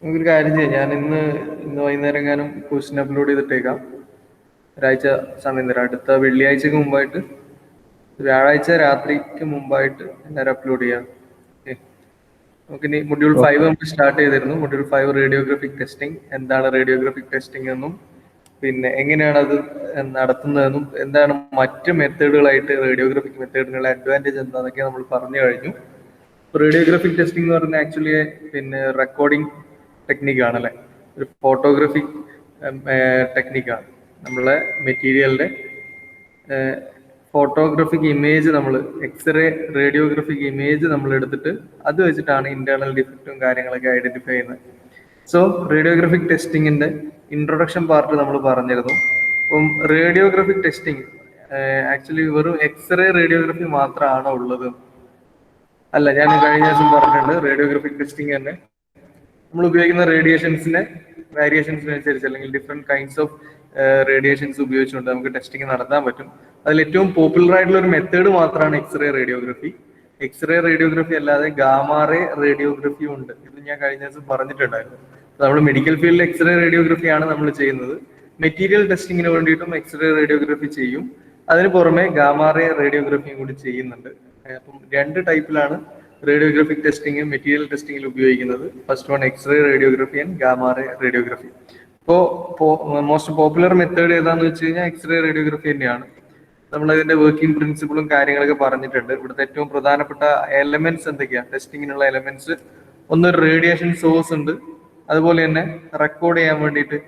നമുക്കൊരു കാര്യം ചെയ്യാം. ഞാൻ ഇന്ന് വൈകുന്നേരം എങ്ങാനും ക്വസ്റ്റ്യൻ അപ്ലോഡ് ചെയ്തിട്ടേക്കാം. ഒരാഴ്ച സമയം തരാം. അടുത്ത വെള്ളിയാഴ്ചക്ക് മുമ്പായിട്ട്, വ്യാഴാഴ്ച രാത്രിക്ക് മുമ്പായിട്ട് എല്ലാവരും അപ്ലോഡ് ചെയ്യാം. ഓക്കെ. നമുക്കിനി മൊഡ്യൂൾ 5 നമുക്ക് സ്റ്റാർട്ട് ചെയ്തിരുന്നു. Module 5 radiographic testing. എന്താണ് റേഡിയോഗ്രാഫിക് ടെസ്റ്റിംഗ് എന്നും പിന്നെ എങ്ങനെയാണ് അത് നടത്തുന്നതെന്നും എന്താണ് മറ്റ് മെത്തേഡുകളായിട്ട് റേഡിയോഗ്രാഫിക് മെത്തേഡിനുള്ള അഡ്വാൻറ്റേജ് എന്താണെന്നൊക്കെ നമ്മൾ പറഞ്ഞു കഴിഞ്ഞു. റേഡിയോഗ്രാഫിക് ടെസ്റ്റിംഗ് എന്ന് പറയുന്നത് ആക്ച്വലി പിന്നെ റെക്കോർഡിംഗ് ടെക്നിക്കാണ് അല്ലേ, ഒരു ഫോട്ടോഗ്രാഫിക് ടെക്നിക്കാണ്. നമ്മളെ മെറ്റീരിയലിന്റെ ഫോട്ടോഗ്രാഫിക് ഇമേജ് നമ്മൾ എക്സ്റേ റേഡിയോഗ്രാഫിക് ഇമേജ് നമ്മൾ എടുത്തിട്ട് അത് വെച്ചിട്ടാണ് ഇന്റേണൽ ഡിഫക്റ്റും കാര്യങ്ങളൊക്കെ ഐഡന്റിഫൈ ചെയ്യുന്നത്. സോ റേഡിയോഗ്രാഫിക് ടെസ്റ്റിങ്ങിന്റെ ഇൻട്രൊഡക്ഷൻ പാർട്ട് നമ്മൾ പറഞ്ഞിരുന്നു. അപ്പം റേഡിയോഗ്രാഫിക് ടെസ്റ്റിംഗ് ആക്ച്വലി വെറും എക്സ്റേ റേഡിയോഗ്രാഫി മാത്രമാണോ ഉള്ളത്? അല്ല, ഞാൻ കഴിഞ്ഞ ദിവസം പറഞ്ഞിട്ടുണ്ട്. റേഡിയോഗ്രാഫിക് ടെസ്റ്റിംഗ് തന്നെ നമ്മൾ ഉപയോഗിക്കുന്ന റേഡിയേഷൻസിന്റെ വേരിയേഷൻസിനനുസരിച്ച് അല്ലെങ്കിൽ ഡിഫറെന്റ് കൈൻഡ്സ് ഓഫ് റേഡിയേഷൻസ് ഉപയോഗിച്ചുകൊണ്ട് നമുക്ക് ടെസ്റ്റിംഗ് നടത്താൻ പറ്റും. അതിൽ ഏറ്റവും പോപ്പുലർ ആയിട്ടുള്ള ഒരു മെത്തേഡ് മാത്രമാണ് എക്സ്റേ റേഡിയോഗ്രഫി. എക്സ്റേ റേഡിയോഗ്രഫി അല്ലാതെ ഗാമാറേ റേഡിയോഗ്രഫിയും ഉണ്ട്. ഇത് ഞാൻ കഴിഞ്ഞ ദിവസം പറഞ്ഞിട്ടുണ്ടായിരുന്നു. നമ്മൾ മെഡിക്കൽ ഫീൽഡിൽ എക്സ്റേ റേഡിയോഗ്രഫിയാണ് നമ്മൾ ചെയ്യുന്നത്. മെറ്റീരിയൽ ടെസ്റ്റിങ്ങിന് വേണ്ടിയിട്ടും എക്സ്റേ റേഡിയോഗ്രഫി ചെയ്യും. അതിന് പുറമെ ഗാമാറേ റേഡിയോഗ്രഫിയും കൂടി ചെയ്യുന്നുണ്ട്. അപ്പം 2 ടൈപ്പിലാണ് റേഡിയോഗ്രാഫിക് ടെസ്റ്റിംഗ് മെറ്റീരിയൽ ടെസ്റ്റിംഗിൽ ഉപയോഗിക്കുന്നത്. First one x-ray radiography and gamma ray radiography. ഇപ്പോൾ മോസ്റ്റ് പോപ്പുലർ മെത്തേഡ് ഏതാന്ന് വെച്ച് കഴിഞ്ഞാൽ എക്സ്റേ റേഡിയോഗ്രഫി തന്നെയാണ്. നമ്മൾ അതിന്റെ വർക്കിംഗ് പ്രിൻസിപ്പിളും കാര്യങ്ങളൊക്കെ പറഞ്ഞിട്ടുണ്ട്. ഇവിടുത്തെ ഏറ്റവും പ്രധാനപ്പെട്ട എലമെന്റ്സ് എന്തൊക്കെയാണ്? ടെസ്റ്റിങ്ങിനുള്ള എലമെന്റ്സ് ഒന്നൊരു റേഡിയേഷൻ സോഴ്സ് ഉണ്ട്. അതുപോലെ തന്നെ റെക്കോർഡ് ചെയ്യാൻ വേണ്ടിയിട്ട്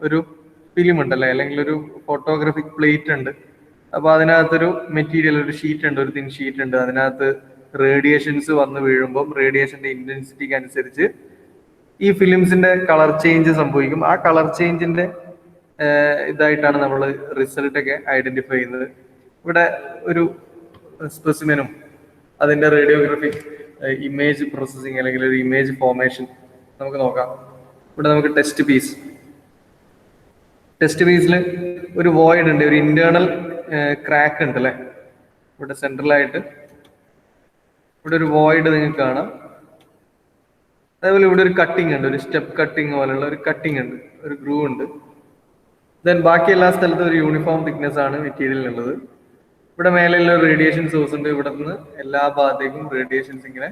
ഒരു ഫിലിം ഉണ്ടല്ലേ, അല്ലെങ്കിൽ ഒരു ഫോട്ടോഗ്രാഫിക് പ്ലേറ്റ് ഉണ്ട്. അപ്പൊ അതിനകത്തൊരു മെറ്റീരിയൽ, ഒരു ഷീറ്റ് ഉണ്ട്, ഒരു തിൻ ഷീറ്റ് ഉണ്ട്. അതിനകത്ത് റേഡിയേഷൻസ് വന്ന് വീഴുമ്പോൾ റേഡിയേഷന്റെ ഇന്റൻസിറ്റിക്ക് അനുസരിച്ച് ഈ ഫിലിംസിന്റെ കളർ ചേഞ്ച് സംഭവിക്കും. ആ കളർ ചേഞ്ചിന്റെ ഇതായിട്ടാണ് നമ്മൾ റിസൾട്ട് ഒക്കെ ഐഡന്റിഫൈ ചെയ്യുന്നത്. ഇവിടെ ഒരു സ്പെസിമെനും അതിന്റെ റേഡിയോഗ്രാഫിക് ഇമേജ് പ്രോസസ്സിങ് അല്ലെങ്കിൽ ഒരു ഇമേജ് ഫോർമേഷൻ നമുക്ക് നോക്കാം. ഇവിടെ നമുക്ക് ടെസ്റ്റ് പീസിൽ ഒരു വോയിഡ് ഉണ്ട്, ഒരു ഇന്റേണൽ ക്രാക്ക് ഉണ്ട് അല്ലെ. ഇവിടെ സെൻട്രലായിട്ട് ഇവിടെ ഒരു വോയിഡ് നിങ്ങൾക്ക് കാണാം. അതേപോലെ ഇവിടെ ഒരു കട്ടിങ് ഉണ്ട്, ഒരു സ്റ്റെപ്പ് കട്ടിങ് പോലെയുള്ള ഒരു കട്ടിങ് ഉണ്ട്, ഒരു ഗ്രൂവ് ഉണ്ട്. ദെൻ ബാക്കി എല്ലാ സ്ഥലത്തും ഒരു യൂണിഫോം തിക്നെസ് ആണ് മെറ്റീരിയലിനുള്ളത്. ഇവിടെ മേലെയുള്ള റേഡിയേഷൻ സോഴ്സ് ഉണ്ട്. ഇവിടെ നിന്ന് എല്ലാ ഭാഗത്തേക്കും റേഡിയേഷൻസ് ഇങ്ങനെ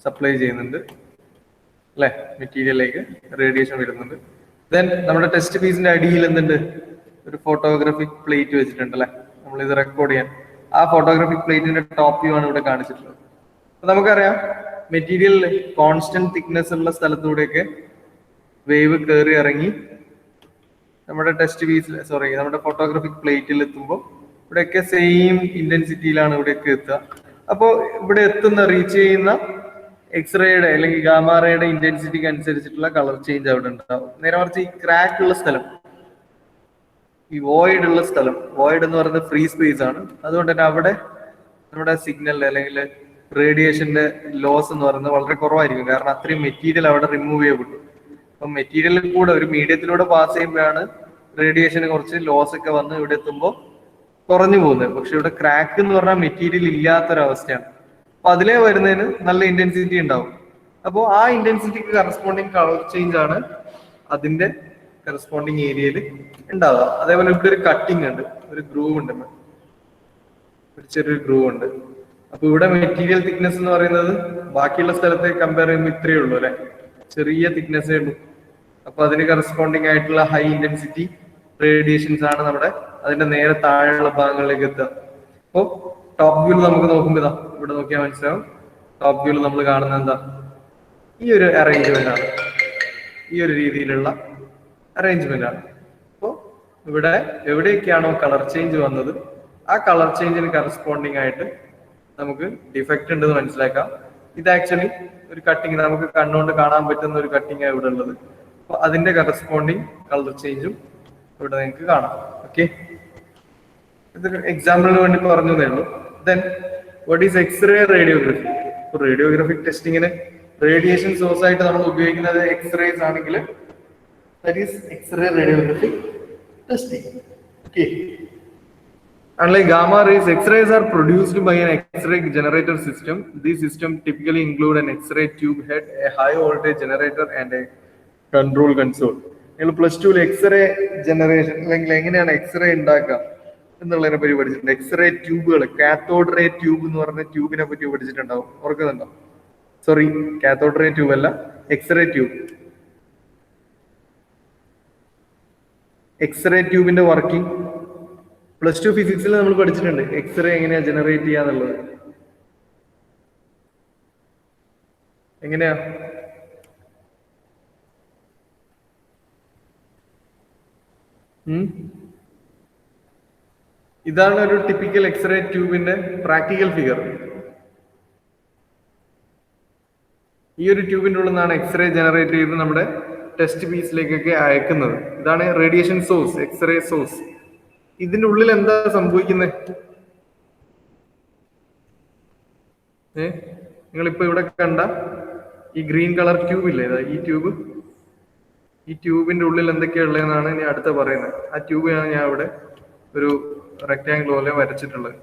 സപ്ലൈ ചെയ്യുന്നുണ്ട് അല്ലെ, മെറ്റീരിയലിലേക്ക് റേഡിയേഷൻ വരുന്നുണ്ട്. ദെൻ നമ്മുടെ ടെസ്റ്റ് പീസിന്റെ അടിയിൽ എന്തുണ്ട്? ഒരു ഫോട്ടോഗ്രാഫിക് പ്ലേറ്റ് വെച്ചിട്ടുണ്ട് അല്ലെ, നമ്മൾ ഇത് റെക്കോർഡ് ചെയ്യാൻ. ആ ഫോട്ടോഗ്രാഫിക് പ്ലേറ്റിന്റെ ടോപ്പ് വ്യൂ ആണ് ഇവിടെ കാണിച്ചിട്ടുള്ളത്. അപ്പൊ നമുക്കറിയാം മെറ്റീരിയലിൽ കോൺസ്റ്റന്റ് തിക്നെസ് ഉള്ള സ്ഥലത്തൂടെയൊക്കെ വേവ് കയറി ഇറങ്ങി നമ്മുടെ നമ്മുടെ ഫോട്ടോഗ്രാഫിക് പ്ലേറ്റിൽ എത്തുമ്പോൾ ഇവിടെയൊക്കെ സെയിം ഇന്റൻസിറ്റിയിലാണ് ഇവിടെയൊക്കെ എത്തുക. അപ്പോൾ ഇവിടെ റീച്ച് ചെയ്യുന്ന എക്സ്റേയുടെ അല്ലെങ്കിൽ ഗാമാറയുടെ ഇന്റൻസിറ്റിക്ക് അനുസരിച്ചിട്ടുള്ള കളർ ചേഞ്ച് അവിടെ ഉണ്ടാവും. നേരെ മറിച്ച് ഈ ക്രാക്ക് ഉള്ള സ്ഥലം, ഈ വോയിഡ് ഉള്ള സ്ഥലം, വോയിഡ് എന്ന് പറയുന്നത് ഫ്രീ സ്പേസ് ആണ്. അതുകൊണ്ട് തന്നെ അവിടെ നമ്മുടെ സിഗ്നൽ അല്ലെങ്കിൽ റേഡിയേഷന്റെ ലോസ് എന്ന് പറയുന്നത് വളരെ കുറവായിരിക്കും. കാരണം അത്രയും മെറ്റീരിയൽ അവിടെ റിമൂവ് ചെയ്യപ്പെട്ടു. അപ്പം മെറ്റീരിയലിൽ കൂടെ ഒരു മീഡിയത്തിലൂടെ പാസ് ചെയ്യുമ്പോഴാണ് റേഡിയേഷന് കുറച്ച് ലോസ് ഒക്കെ വന്ന് ഇവിടെ എത്തുമ്പോൾ കുറഞ്ഞു പോകുന്നത്. പക്ഷെ ഇവിടെ ക്രാക്ക് എന്ന് പറഞ്ഞാൽ മെറ്റീരിയൽ ഇല്ലാത്തൊരവസ്ഥയാണ്. അപ്പൊ അതിലേ വരുന്നതിന് നല്ല ഇന്റൻസിറ്റി ഉണ്ടാവും. അപ്പോൾ ആ ഇന്റൻസിറ്റിക്ക് കറസ്പോണ്ടിങ് കളർ ചേഞ്ച് ആണ് അതിന്റെ കറസ്പോണ്ടിങ് ഏരിയയിൽ ഉണ്ടാവുക. അതേപോലെ ഇവിടെ ഒരു കട്ടിങ് ഉണ്ട്, ഒരു ഗ്രൂവ് ഉണ്ട്, ഒരു ചെറിയൊരു ഗ്രൂവ് ഉണ്ട്. അപ്പൊ ഇവിടെ മെറ്റീരിയൽ തിക്നെസ് എന്ന് പറയുന്നത് ബാക്കിയുള്ള സ്ഥലത്തെ കമ്പയർ ചെയ്യുമ്പോൾ ഇത്രയേ ഉള്ളൂ അല്ലെ, ചെറിയ തിക്നെസ്സേ ഉള്ളൂ. അപ്പൊ അതിന് കറസ്പോണ്ടിങ് ആയിട്ടുള്ള ഹൈ ഇന്റൻസിറ്റി റേഡിയേഷൻസ് ആണ് നമ്മുടെ അതിന്റെ നേരെ താഴെയുള്ള ഭാഗങ്ങളിലേക്ക് എത്തുക. അപ്പോൾ ടോപ്പ് വ്യൂവിൽ നമുക്ക് നോക്കുമ്പോൾ ഇതാ ഇവിടെ നോക്കിയാൽ മനസ്സിലാവും. ടോപ്പ് വ്യൂവിൽ നമ്മൾ കാണുന്നത് എന്താ? ഈ ഒരു അറേഞ്ച്മെന്റ് ആണ്, ഈ ഒരു രീതിയിലുള്ള അറേഞ്ച്മെന്റ് ആണ്. അപ്പോൾ ഇവിടെ എവിടെയൊക്കെയാണോ കളർ ചേഞ്ച് വന്നത് ആ കളർ ചേഞ്ചിന് കറസ്പോണ്ടിങ് ആയിട്ട് നമുക്ക് ഡിഫക്റ്റ് ഉണ്ടെന്ന് മനസ്സിലാക്കാം. ഇത് ആക്ച്വലി ഒരു കട്ടിങ്, നമുക്ക് കണ്ണുകൊണ്ട് കാണാൻ പറ്റുന്ന ഒരു കട്ടിങ് ആണ് ഇവിടെ ഉള്ളത്. അപ്പൊ അതിന്റെ കറസ്പോണ്ടിങ് കളർ ചേഞ്ചും ഇവിടെ നിങ്ങൾക്ക് കാണാം. ഓക്കെ, ഇതൊരു എക്സാമ്പിളിന് വേണ്ടി പറഞ്ഞതേ ഉള്ളൂ. Then what is x-ray radiography? ഇപ്പൊ റേഡിയോഗ്രാഫിക് ടെസ്റ്റിങ്ങിന് റേഡിയേഷൻ സോഴ്സ് ആയിട്ട് നമ്മൾ ഉപയോഗിക്കുന്നത് എക്സ്റേസ് ആണെങ്കിൽ that is X-ray radiographic testing. Okay. Unlike gamma rays, X-rays are produced by an X-ray generator system. These systems typically include an X-ray tube head, a high voltage generator, and a control console. നിങ്ങൾ +2 x-ray generation അല്ലെങ്കിൽ എങ്ങനെയാണ് x-ray ഉണ്ടാക്കുക എന്നുള്ളതിനെ പറ്റി പഠിച്ചിട്ടുണ്ട്. X-ray ട്യൂബുകൾ, cathode ray tube എന്ന് പറഞ്ഞ ട്യൂബിനെ പറ്റി പഠിച്ചിട്ടുണ്ടാവും, ഓർക്കുന്നുണ്ടോ? സോറി, കാത്തോഡ് റേ ട്യൂബ് അല്ല, എക്സ്റേ ട്യൂബ്. എക്സ്റേ ട്യൂബിന്റെ വർക്കിംഗ് +2 ഫിസിക്സിൽ നമ്മൾ പഠിച്ചിട്ടുണ്ട്. എക്സ്റേ എങ്ങനെയാ ജനറേറ്റ് ചെയ്യാന്നുള്ളത്. എങ്ങനെയാ? ഇതാണ് ഒരു ടിപ്പിക്കൽ എക്സ്റേ ട്യൂബിന്റെ പ്രാക്ടിക്കൽ ഫിഗർ. ഈ ഒരു ട്യൂബിന്റെ ഉള്ളിൽ നിന്നാണ് എക്സ്റേ ജനറേറ്റ് ചെയ്ത് നമ്മുടെ ടെസ്റ്റ് പീസിലേക്കൊക്കെ അയക്കുന്നത്. ഇതാണ് റേഡിയേഷൻ സോഴ്സ്, എക്സ്റേ സോഴ്സ്. ഇതിന്റെ ഉള്ളിൽ എന്താ സംഭവിക്കുന്നത്? നിങ്ങളിപ്പോ ഇവിടെ കണ്ട ഈ ഗ്രീൻ കളർ ട്യൂബ് ഇല്ലേ, ഈ ട്യൂബിന്റെ ഉള്ളിൽ എന്തൊക്കെയാ ഉള്ളതെന്നാണ് ഞാൻ അടുത്ത പറയുന്നത്. ആ ട്യൂബാണ് ഞാൻ ഇവിടെ ഒരു റെക്ടാംഗിൾ പോലെ വരച്ചിട്ടുള്ളത്.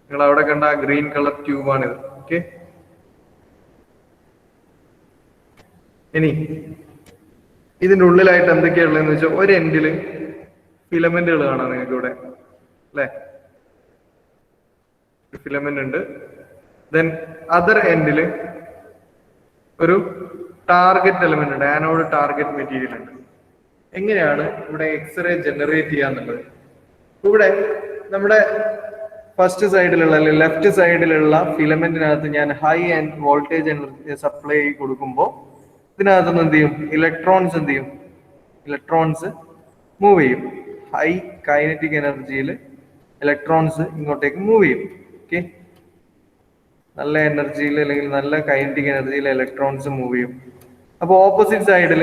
നിങ്ങൾ അവിടെ കണ്ട ആ ഗ്രീൻ കളർ ട്യൂബാണിത്. ഓക്കെ, ഇനി ഇതിന്റെ ഉള്ളിലായിട്ട് എന്തൊക്കെയാ ഉള്ളതെന്ന് വെച്ചാൽ ഒരു എൻഡില് ഫിലമെന്റുകൾ കാണാം നിങ്ങൾക്ക് ഇവിടെ, അല്ലെ? ഫിലമെന്റ് ഉണ്ട്. ദെൻ അതർ എൻഡില് ഒരു ടാർഗറ്റ് എലമെന്റ് ഉണ്ട്, ആനോഡ് ടാർഗറ്റ് മെറ്റീരിയൽ ഉണ്ട്. എങ്ങനെയാണ് ഇവിടെ എക്സ്റേ ജനറേറ്റ് ചെയ്യാന്നുള്ളത്? ഇവിടെ നമ്മുടെ ഫസ്റ്റ് സൈഡിലുള്ള അല്ലെങ്കിൽ ലെഫ്റ്റ് സൈഡിലുള്ള ഫിലമെന്റിനകത്ത് ഞാൻ high and voltage energy supply കൊടുക്കുമ്പോൾ ഇതിനകത്തുനിന്ന് എന്ത് ചെയ്യും? ഇലക്ട്രോൺസ് മൂവ് ചെയ്യും. ഹൈ കൈനറ്റിക് എനർജിയിൽ ഇലക്ട്രോൺസ് ഇങ്ങോട്ടേക്ക് മൂവ് ചെയ്യും. ഓക്കെ, നല്ല എനർജിയിൽ അല്ലെങ്കിൽ നല്ല കൈനറ്റിക് എനർജിയിൽ ഇലക്ട്രോൺസ് മൂവ് ചെയ്യും. അപ്പോൾ ഓപ്പോസിറ്റ് സൈഡിൽ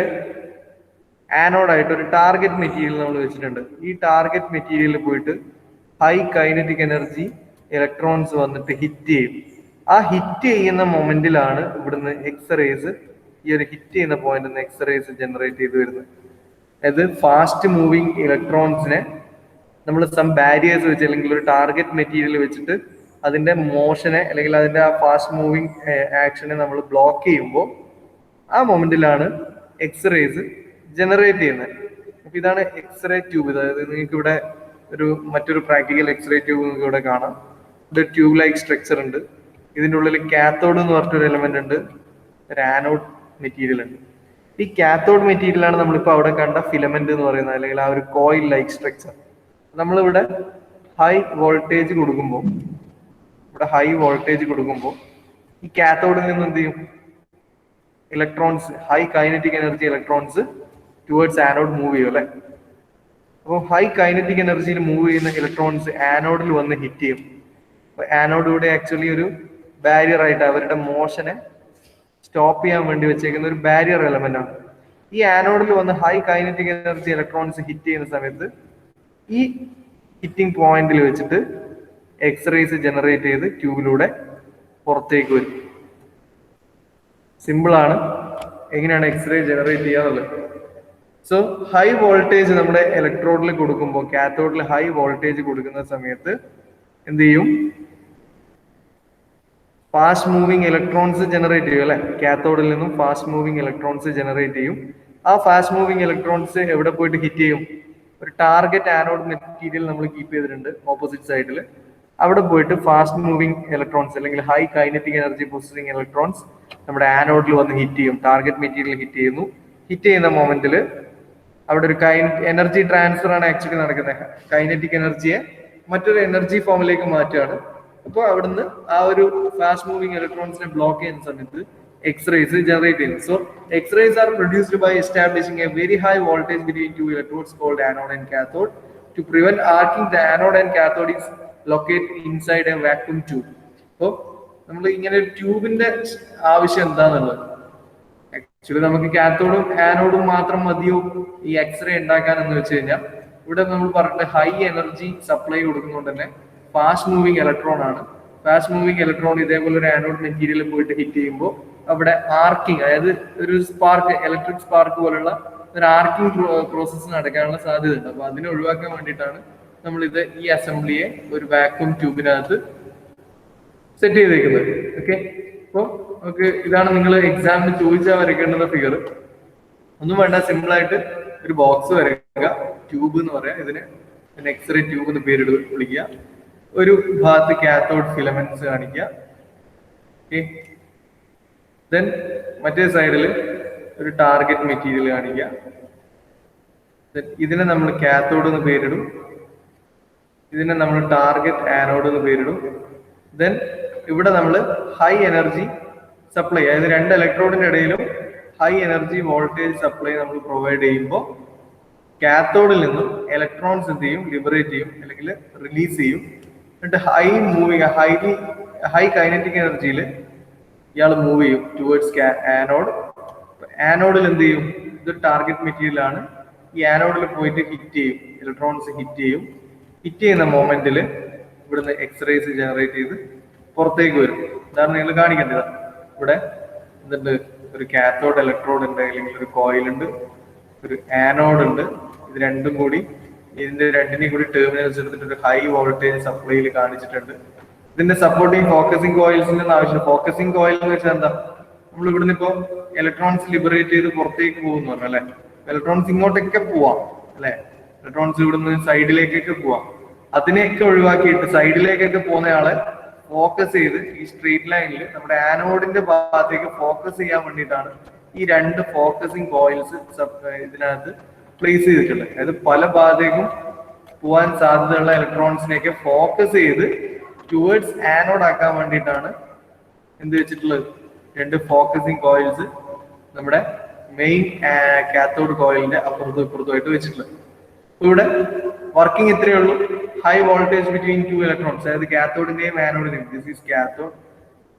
ആനോഡായിട്ട് ഒരു ടാർഗറ്റ് മെറ്റീരിയൽ നമ്മൾ വെച്ചിട്ടുണ്ട്. ഈ ടാർഗറ്റ് മെറ്റീരിയലിൽ പോയിട്ട് ഹൈ കൈനറ്റിക് എനർജി ഇലക്ട്രോൺസ് വന്നിട്ട് ഹിറ്റ് ചെയ്യും. ആ ഹിറ്റ് ചെയ്യുന്ന മൊമെന്റിലാണ് ഇവിടുന്ന് എക്സ്റേസ്, ഈ ഒരു ഹിറ്റ് ചെയ്യുന്ന പോയിന്റ് നിന്ന് എക്സ്റേസ് ജനറേറ്റ് ചെയ്ത് വരുന്നത്. അതായത് ഫാസ്റ്റ് മൂവിങ് ഇലക്ട്രോൺസിനെ നമ്മൾ സം ബാരിയേഴ്സ് വെച്ച് അല്ലെങ്കിൽ ഒരു ടാർഗറ്റ് മെറ്റീരിയൽ വെച്ചിട്ട് അതിന്റെ മോഷനെ അല്ലെങ്കിൽ അതിന്റെ ആ ഫാസ്റ്റ് മൂവിങ് ആക്ഷനെ നമ്മൾ ബ്ലോക്ക് ചെയ്യുമ്പോൾ ആ മൊമെന്റിലാണ് എക്സ്റേസ് ജനറേറ്റ് ചെയ്യുന്നത്. അപ്പൊ ഇതാണ് എക്സ്റേ ട്യൂബ്. അതായത് നിങ്ങൾക്ക് ഇവിടെ മറ്റൊരു പ്രാക്ടിക്കൽ എക്സ്റേ ട്യൂബ് നിങ്ങൾക്ക് ഇവിടെ കാണാം. ഇവിടെ ട്യൂബ് ലൈക്ക് സ്ട്രക്ചർ ഉണ്ട്. ഇതിന്റെ ഉള്ളിൽ കാത്തോഡ് എന്ന് പറഞ്ഞൊരു എലമെന്റ് ഉണ്ട്, ഒരു ആനോഡ് മെറ്റീരിയൽ ഉണ്ട്. ഈ കാത്തോഡ് മെറ്റീരിയലാണ് നമ്മളിപ്പോൾ അവിടെ കണ്ട ഫിലമെന്റ് എന്ന് പറയുന്നത്, അല്ലെങ്കിൽ ആ ഒരു കോയിൽ ലൈക്ക് സ്ട്രക്ചർ. നമ്മളിവിടെ ഹൈ വോൾട്ടേജ് കൊടുക്കുമ്പോൾ ഈ കാത്തോഡിൽ നിന്ന് എന്ത് ചെയ്യും? Electrons, high kinetic energy electrons towards anode move ചെയ്യും, അല്ലെ? അപ്പോൾ ഹൈ കൈനറ്റിക് എനർജിയിൽ മൂവ് ചെയ്യുന്ന ഇലക്ട്രോൺസ് ആനോഡിൽ വന്ന് ഹിറ്റ് ചെയ്യും. അപ്പൊ ആനോഡ് ഇവിടെ ആക്ച്വലി ഒരു ബാരിയർ ആയിട്ട് അവരുടെ മോഷനെ സ്റ്റോപ്പ് ചെയ്യാൻ വേണ്ടി വെച്ചേക്കുന്ന ഒരു ബാരിയർ എലമെന്റ് ആണ്. ഈ ആനോഡിൽ വന്ന് high kinetic energy electrons hit ചെയ്യുന്ന സമയത്ത് ഈ ഹിറ്റിംഗ് പോയിന്റിൽ വെച്ചിട്ട് എക്സ്റേസ് ജനറേറ്റ് ചെയ്ത് ട്യൂബിലൂടെ പുറത്തേക്ക് വരും. സിമ്പിൾ ആണ് എങ്ങനെയാണ് എക്സ്റേ ജനറേറ്റ് ചെയ്യാന്നുള്ളത്. സോ ഹൈ വോൾട്ടേജ് നമ്മുടെ ഇലക്ട്രോഡിൽ കൊടുക്കുമ്പോൾ, കാത്തോഡിൽ ഹൈ വോൾട്ടേജ് കൊടുക്കുന്ന സമയത്ത് എന്ത് ചെയ്യും? ഫാസ്റ്റ് മൂവിങ് ഇലക്ട്രോൺസ് ജനറേറ്റ് ചെയ്യും, അല്ലെ? കാത്തോഡിൽ നിന്നും ഫാസ്റ്റ് മൂവിങ് ഇലക്ട്രോൺസ് ജനറേറ്റ് ചെയ്യും. ആ ഫാസ്റ്റ് മൂവിങ് ഇലക്ട്രോൺസ് എവിടെ പോയിട്ട് ഹിറ്റ് ചെയ്യും? ഒരു ടാർഗറ്റ് ആനോഡ് മെറ്റീരിയൽ നമ്മൾ കീപ്പ് ചെയ്തിട്ടുണ്ട് ഓപ്പോസിറ്റ് സൈഡിൽ. അവിടെ പോയിട്ട് ഫാസ്റ്റ് മൂവിങ് ഇലക്ട്രോൺസ് അല്ലെങ്കിൽ high kinetic energy possessing electrons നമ്മുടെ ആനോഡിൽ വന്ന് ഹിറ്റ് ചെയ്യും. ടാർഗറ്റ് മെറ്റീരിയൽ ഹിറ്റ് ചെയ്യുന്നു. ഹിറ്റ് ചെയ്യുന്ന മൊമെന്റിൽ അവിടെ ഒരു എനർജി ട്രാൻസ്ഫർ ആണ് ആക്ച്വലി നടക്കുന്നത്. കൈനറ്റിക് എനർജിയെ മറ്റൊരു എനർജി ഫോമിലേക്ക് മാറ്റുകയാണ്. അപ്പോൾ അവിടുന്ന് ആ ഒരു ഫാസ്റ്റ് മൂവിങ് ഇലക്ട്രോൺസിനെ ബ്ലോക്ക് ചെയ്യുന്ന സമയത്ത് എക്സ്റേസ് ജനറേറ്റ് ചെയ്യുന്നു. So x-rays are produced by establishing a very high voltage between two electrodes called anode and cathode. To prevent arcing, the anode and cathode is locate inside a vacuum tube. അപ്പോൾ നമ്മൾ ഇങ്ങനെ ഒരു ട്യൂബിന്റെ ആവശ്യം എന്താണെന്നുള്ളത്, actually നമുക്ക് കാത്തോഡും ആനോഡും മാത്രം മതിയോ ഈ എക്സ്റേ ഉണ്ടാക്കാൻ എന്ന് വെച്ച് കഴിഞ്ഞാൽ, ഇവിടെ നമ്മൾ പറഞ്ഞിട്ട് ഹൈ എനർജി സപ്ലൈ കൊടുക്കുന്നതുകൊണ്ട് തന്നെ ഫാസ്റ്റ് മൂവിങ് ഇലക്ട്രോൺ ആണ്. ഫാസ്റ്റ് മൂവിങ് ഇലക്ട്രോൺ ഇതേപോലെ ഒരു ആനോഡ് മെറ്റീരിയൽ പോയിട്ട് ഹിറ്റ് ചെയ്യുമ്പോൾ അവിടെ ആർക്കിംഗ്, അതായത് ഒരു സ്പാർക്ക്, ഇലക്ട്രിക് സ്പാർക്ക് പോലുള്ള ഒരു ആർക്കിംഗ് പ്രോസസ്സ് നടക്കാനുള്ള സാധ്യത ഉണ്ട്. അപ്പൊ അതിനെ ഒഴിവാക്കാൻ വേണ്ടിയിട്ടാണ് നമ്മൾ ഈ അസംബ്ലിയെ ഒരു വാക്യൂം ട്യൂബിനകത്ത് സെറ്റ് ചെയ്തേക്കുന്നത്. ഓക്കെ, അപ്പോൾ നമുക്ക് ഇതാണ് നിങ്ങൾ എക്സാമിന് ചോദിച്ചാൽ വരയ്ക്കേണ്ടുന്ന ഫിഗർ. ഒന്നും വേണ്ട, സിമ്പിൾ ആയിട്ട് ഒരു ബോക്സ് വരയ്ക്കുക, ട്യൂബ് എന്ന് പറയാം ഇതിന്, പിന്നെ എക്സ്റേ ട്യൂബ് എന്ന് പേര് വിളിക്കുക. ഒരു ഭാഗത്ത് കാത്തോഡ് ഫിലമെന്റ്സ് കാണിക്കുക. ഓക്കെ, ദെൻ മറ്റേ സൈഡിൽ ഒരു ടാർഗറ്റ് മെറ്റീരിയൽ കാണിക്കുക. ഇതിനെ നമ്മൾ കാത്തോഡ് എന്ന് പേരിടും, ഇതിനെ നമ്മൾ ടാർഗറ്റ് ആനോഡ് എന്ന് പേരിടും. ദെൻ ഇവിടെ നമ്മൾ ഹൈ എനർജി സപ്ലൈ, അതായത് രണ്ട് ഇലക്ട്രോഡിന്റെ ഇടയിലും ഹൈ എനർജി വോൾട്ടേജ് സപ്ലൈ നമ്മൾ പ്രൊവൈഡ് ചെയ്യുമ്പോൾ കാത്തോഡിൽ നിന്നും ഇലക്ട്രോൺസ് എന്ത് ചെയ്യും, ലിബറേറ്റ് ചെയ്യും അല്ലെങ്കിൽ റിലീസ് ചെയ്യും. എന്നിട്ട് ഹൈ കൈനറ്റിക് എനർജിയിൽ ഇയാൾ മൂവ് ചെയ്യും ടുവേർഡ്സ് ആനോഡ്. ആനോഡിൽ എന്ത് ചെയ്യും, ഇതൊരു ടാർഗറ്റ് മെറ്റീരിയൽ ആണ്, ഈ ആനോഡിൽ പോയിട്ട് ഹിറ്റ് ചെയ്യും, ഇലക്ട്രോൺസ് ഹിറ്റ് ചെയ്യും. ഹിറ്റ് ചെയ്യുന്ന മൊമെന്റിൽ ഇവിടുന്ന് എക്സ്റേസ് ജനറേറ്റ് ചെയ്ത് പുറത്തേക്ക് വരും. ഇതാണ് നിങ്ങൾ കാണിക്കേണ്ടത്. ഇവിടെ എന്നിട്ട് ഒരു കാത്തോഡ് ഇലക്ട്രോഡ് ഉണ്ട്, അല്ലെങ്കിൽ ഒരു കോയിൽ ഉണ്ട്, ഒരു ആനോഡ് ഉണ്ട്. ഇത് രണ്ടും കൂടി, ഇതിന്റെ രണ്ടിനെയും കൂടി ടെർമിനൽസ് എടുത്തിട്ട് ഒരു ഹൈ വോൾട്ടേജ് സപ്ലൈയിൽ കാണിച്ചിട്ടുണ്ട്. ഇതിന്റെ സപ്പോർട്ടിങ് ഫോക്കസിങ് കോയിൽസിന്റെ ആവശ്യം. ഫോക്കസിങ് കോയിൽ എന്ന് വെച്ചാൽ എന്താ, നമ്മൾ ഇവിടുന്ന് ഇപ്പോ ഇലക്ട്രോൺസ് ലിബറേറ്റ് ചെയ്ത് പുറത്തേക്ക് പോകുന്നു പറഞ്ഞു അല്ലെ. ഇലക്ട്രോൺസ് ഇങ്ങോട്ടൊക്കെ പോവാം അല്ലെ, ഇലക്ട്രോൺസ് ഇവിടുന്ന് സൈഡിലേക്കൊക്കെ പോവാം. അതിനെയൊക്കെ ഒഴിവാക്കിയിട്ട് സൈഡിലേക്കൊക്കെ പോകുന്നയാളെ ഫോക്കസ് ചെയ്ത് ഈ സ്ട്രെയിറ്റ് ലൈനിൽ നമ്മുടെ ആനോഡിന്റെ ഭാഗത്തേക്ക് ഫോക്കസ് ചെയ്യാൻ വേണ്ടിയിട്ടാണ് ഈ രണ്ട് ഫോക്കസിങ് കോയിൽസ് ഇതിനകത്ത് പ്ലേസ് ചെയ്തിട്ടുള്ളത്. അതായത് പല ഭാഗത്തേക്കും പോവാൻ സാധ്യതയുള്ള ഇലക്ട്രോൺസിനെയൊക്കെ ഫോക്കസ് ചെയ്ത് ടുവേർഡ്സ് ആനോഡ് ആക്കാൻ വേണ്ടിയിട്ടാണ് എന്ത് വെച്ചിട്ടുള്ളത്, രണ്ട് ഫോക്കസിങ് കോയിൽസ് നമ്മുടെ മെയിൻ കാത്തോഡ് കോയിലിന്റെ അപ്പുറത്തും ഇപ്പുറത്തുമായിട്ട് വെച്ചിട്ടുള്ളത്. ഇവിടെ വർക്കിംഗ് ഇത്രയേ ഉള്ളൂ. High voltage between two electrons, അതായത് കാത്തോഡിന്റെയും ആനോഡിന്റെയും. This is cathode,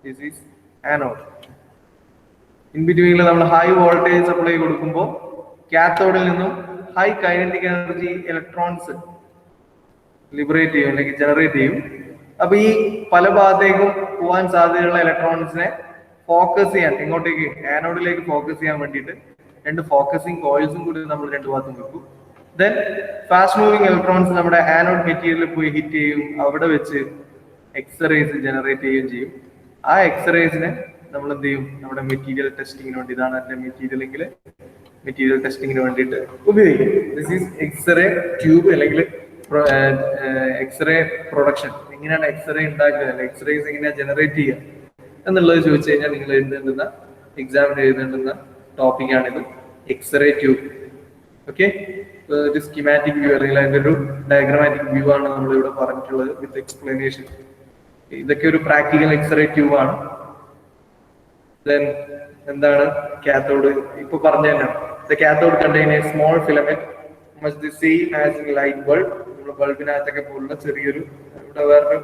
this is anode. In ബിറ്റ്വീനിൽ നമ്മൾ ഹൈ വോൾട്ടേജ് സപ്ലൈ കൊടുക്കുമ്പോൾ കാത്തോഡിൽ നിന്നും high kinetic energy electrons liberate ചെയ്യും അല്ലെങ്കിൽ ജനറേറ്റ് ചെയ്യും. അപ്പൊ ഈ പല ഭാഗത്തേക്കും പോകാൻ സാധ്യതയുള്ള ഇലക്ട്രോൺസിനെ ഫോക്കസ് ചെയ്യാൻ, എങ്ങോട്ടേക്ക്, ആനോഡിലേക്ക് ഫോക്കസ് ചെയ്യാൻ വേണ്ടിയിട്ട് രണ്ട് ഫോക്കസിങ് കോയിൽസും കൂടി നമ്മൾ രണ്ടു ഭാഗത്തും വെക്കും. ദെൻ ഫാസ്റ്റ് മൂവിങ് ഇലക്ട്രോൺസ് നമ്മുടെ ആനോഡ് മെറ്റീരിയലിൽ പോയി ഹിറ്റ് ചെയ്യും, അവിടെ വെച്ച് എക്സ്റേസ് ജനറേറ്റ് ചെയ്യുകയും ചെയ്യും. ആ എക്സ്റേസിനെ നമ്മൾ എന്ത് ചെയ്യും, നമ്മുടെ മെറ്റീരിയൽ ടെസ്റ്റിങ്ങിന് വേണ്ടി, ഇതാണ് എന്റെ മെറ്റീരിയൽ എങ്കിൽ മെറ്റീരിയൽ ടെസ്റ്റിങ്ങിന് വേണ്ടിയിട്ട് ഉപയോഗിക്കും. ദിസ് ഈസ് എക്സ്റേ ട്യൂബ് അല്ലെങ്കിൽ എക്സ്റേ പ്രൊഡക്ഷൻ. എങ്ങനെയാണ് എക്സ്റേ ഉണ്ടാക്കുക, എക്സ്റേസ് എങ്ങനെയാണ് ജനറേറ്റ് ചെയ്യുക എന്നുള്ളത് ചോദിച്ചു കഴിഞ്ഞാൽ നിങ്ങൾ എഴുതേണ്ടുന്ന, എക്സാമിന് എഴുതേണ്ടുന്ന ടോപ്പിക്കാണിത്, എക്സ്റേ ട്യൂബ്. ഓക്കെ, ഒരു സ്കിമാറ്റിക് വ്യൂ അല്ലെങ്കിൽ അതിന്റെ ഒരു ഡയഗ്രമാറ്റിക് വ്യൂ ആണ് നമ്മൾ ഇവിടെ പറഞ്ഞിട്ടുള്ളത് വിത്ത് എക്സ്പ്ലനേഷൻ. ഇതൊക്കെ ഒരു പ്രാക്ടിക്കൽ എക്സ്റേ ട്യൂബ് ആണ്. ദെൻ എന്താണ് കാത്തോഡ്, ഇപ്പൊ പറഞ്ഞു തന്നെ. The cathode contain A small filament much the same as in light bulb. നമ്മുടെ ബൾബിനകത്തൊക്കെ പോലുള്ള ചെറിയൊരു, ഇവിടെ വേറൊരു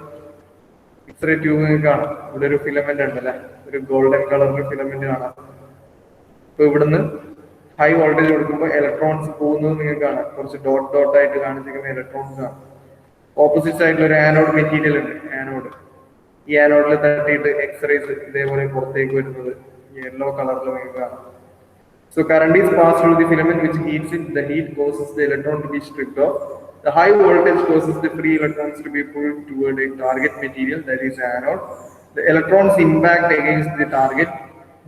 എക്സ്റേ ട്യൂബ് കാണാം. ഇവിടെ ഒരു ഫിലമെന്റ് ഉണ്ടല്ലേ, ഒരു ഗോൾഡൻ കളറിൽ ഫിലമെന്റ് കാണാം. അപ്പൊ ഇവിടുന്ന് ഹൈ വോൾട്ടേജ് കൊടുക്കുമ്പോൾ ഇലക്ട്രോൺസ് പോകുന്നത് നിങ്ങൾക്ക് കാണാം. കുറച്ച് ഡോട്ട് ഡോട്ട് ആയിട്ട് കാണിച്ചിരിക്കുന്ന ഇലക്ട്രോൺസ് ആണ്. ഓപ്പോസിറ്റ് സൈഡിൽ ഒരു ആനോഡ് മെറ്റീരിയൽ ഉണ്ട്, ആനോഡ്. ഈ ആനോഡിൽ തട്ടിയിട്ട് എക്സ്റേസ് ഇതേപോലെ പുറത്തേക്ക് വരുന്നത് യെല്ലോ കളറിൽ നിങ്ങൾക്ക് കാണാം. So current is passed through the filament which heats it. The heat causes the electron to be stripped off. The high voltage causes the free electrons to be pulled toward a target material, that is anode. The electrons impact against the target.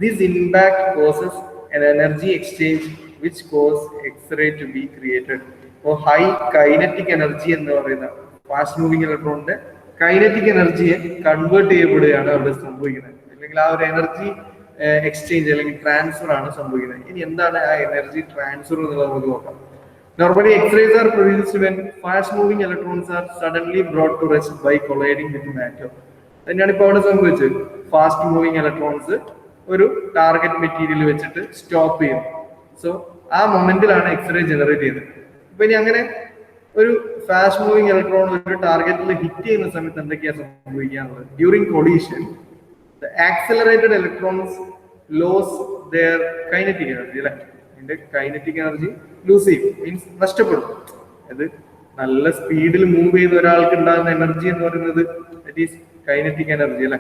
This impact causes an energy exchange which causes X-ray to be created. So high kinetic energy എന്ന് പറയുന്ന fast moving ഇലക്ട്രോണിന്റെ kinetic എനർജിയെ convert ചെയ്യപ്പെടുകയാണ് അവിടെ സംഭവിക്കുന്നത്. അല്ലെങ്കിൽ ആ ഒരു energy exchange അല്ലെങ്കിൽ ട്രാൻസ്ഫർ ആണ് സംഭവിക്കുന്നത്. ഇനി എന്താണ് ആ എനർജി ട്രാൻസ്ഫർ എന്നുള്ളത് നമുക്ക് നോക്കാം. Normally, X-rays are produced when fast-moving electrons are suddenly brought to rest by colliding with matter. തന്നെയാണ് ഇപ്പോൾ അവിടെ സംഭവിച്ചത്. ഫാസ്റ്റ് മൂവിംഗ് ഇലക്ട്രോൺസ് ഒരു ടാർഗറ്റ് മെറ്റീരിയൽ വെച്ചിട്ട് സ്റ്റോപ്പ് ചെയ്യും. സോ ആ മൊമെന്റിലാണ് എക്സ്റേ ജനറേറ്റ് ചെയ്യുന്നത്. ഇപ്പൊ ഇനി അങ്ങനെ ഒരു ഫാസ്റ്റ് മൂവിംഗ് ഇലക്ട്രോൺ ഒരു ടാർഗറ്റിൽ ഹിറ്റ് ചെയ്യുന്ന സമയത്ത് എന്തൊക്കെയാണ് സംഭവിക്കാനുള്ളത്? During collision the accelerated electrons lose their kinetic energy, അല്ലെ? ഇതിന്റെ കൈനറ്റിക് എനർജി ലൂസ് ചെയ്യും, മീൻസ് നഷ്ടപ്പെടും. അത് നല്ല സ്പീഡിൽ മൂവ് ചെയ്ത ഒരാൾക്ക് ഉണ്ടാകുന്ന എനർജി എന്ന് പറയുന്നത് ദാറ്റ് ഈസ് കൈനറ്റിക് എനർജി, അല്ലെ?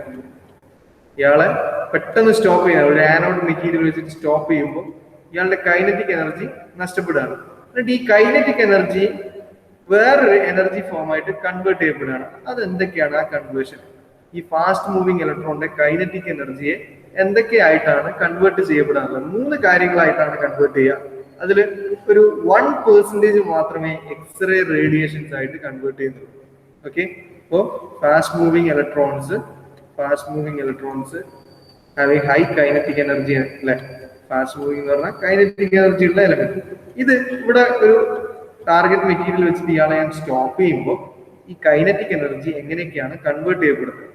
ഇയാളെ പെട്ടെന്ന് സ്റ്റോപ്പ് ചെയ്യാൻ ഒരു ആനോഡ് മെറ്റീരിയൽ വെച്ചിട്ട് സ്റ്റോപ്പ് ചെയ്യുമ്പോൾ ഇയാളുടെ കൈനറ്റിക് എനർജി നഷ്ടപ്പെടുകയാണ്. എന്നിട്ട് ഈ കൈനറ്റിക് എനർജി വേറൊരു എനർജി ഫോമായിട്ട് കൺവേർട്ട് ചെയ്യപ്പെടുകയാണ്. അതെന്തൊക്കെയാണ് ആ കൺവേർഷൻ? ഈ ഫാസ്റ്റ് മൂവിംഗ് ഇലക്ട്രോണിന്റെ കൈനറ്റിക് എനർജിയെ എന്തൊക്കെയായിട്ടാണ് കൺവേർട്ട് ചെയ്യപ്പെടാനുള്ളത്? 3 കാര്യങ്ങളായിട്ടാണ് കൺവേർട്ട് ചെയ്യുക. അതിൽ ഒരു 1% മാത്രമേ എക്സ്റേ റേഡിയേഷൻസ് ആയിട്ട് കൺവേർട്ട് ചെയ്യുന്നുള്ളൂ. ഓക്കെ, അപ്പോൾ fast moving electrons having high kinetic energy അല്ലെ. ഫാസ്റ്റ് മൂവിങ് എന്ന് പറഞ്ഞാൽ കൈനറ്റിക് എനർജി ഉള്ള എലമെന്റ്. ഇത് ഇവിടെ ഒരു ടാർഗറ്റ് മെറ്റീരിയൽ വെച്ചിട്ട് ഇയാളെ ഞാൻ സ്റ്റോപ്പ് ചെയ്യുമ്പോൾ ഈ കൈനറ്റിക് എനർജി എങ്ങനെയൊക്കെയാണ് കൺവേർട്ട് ചെയ്യപ്പെടുന്നത്?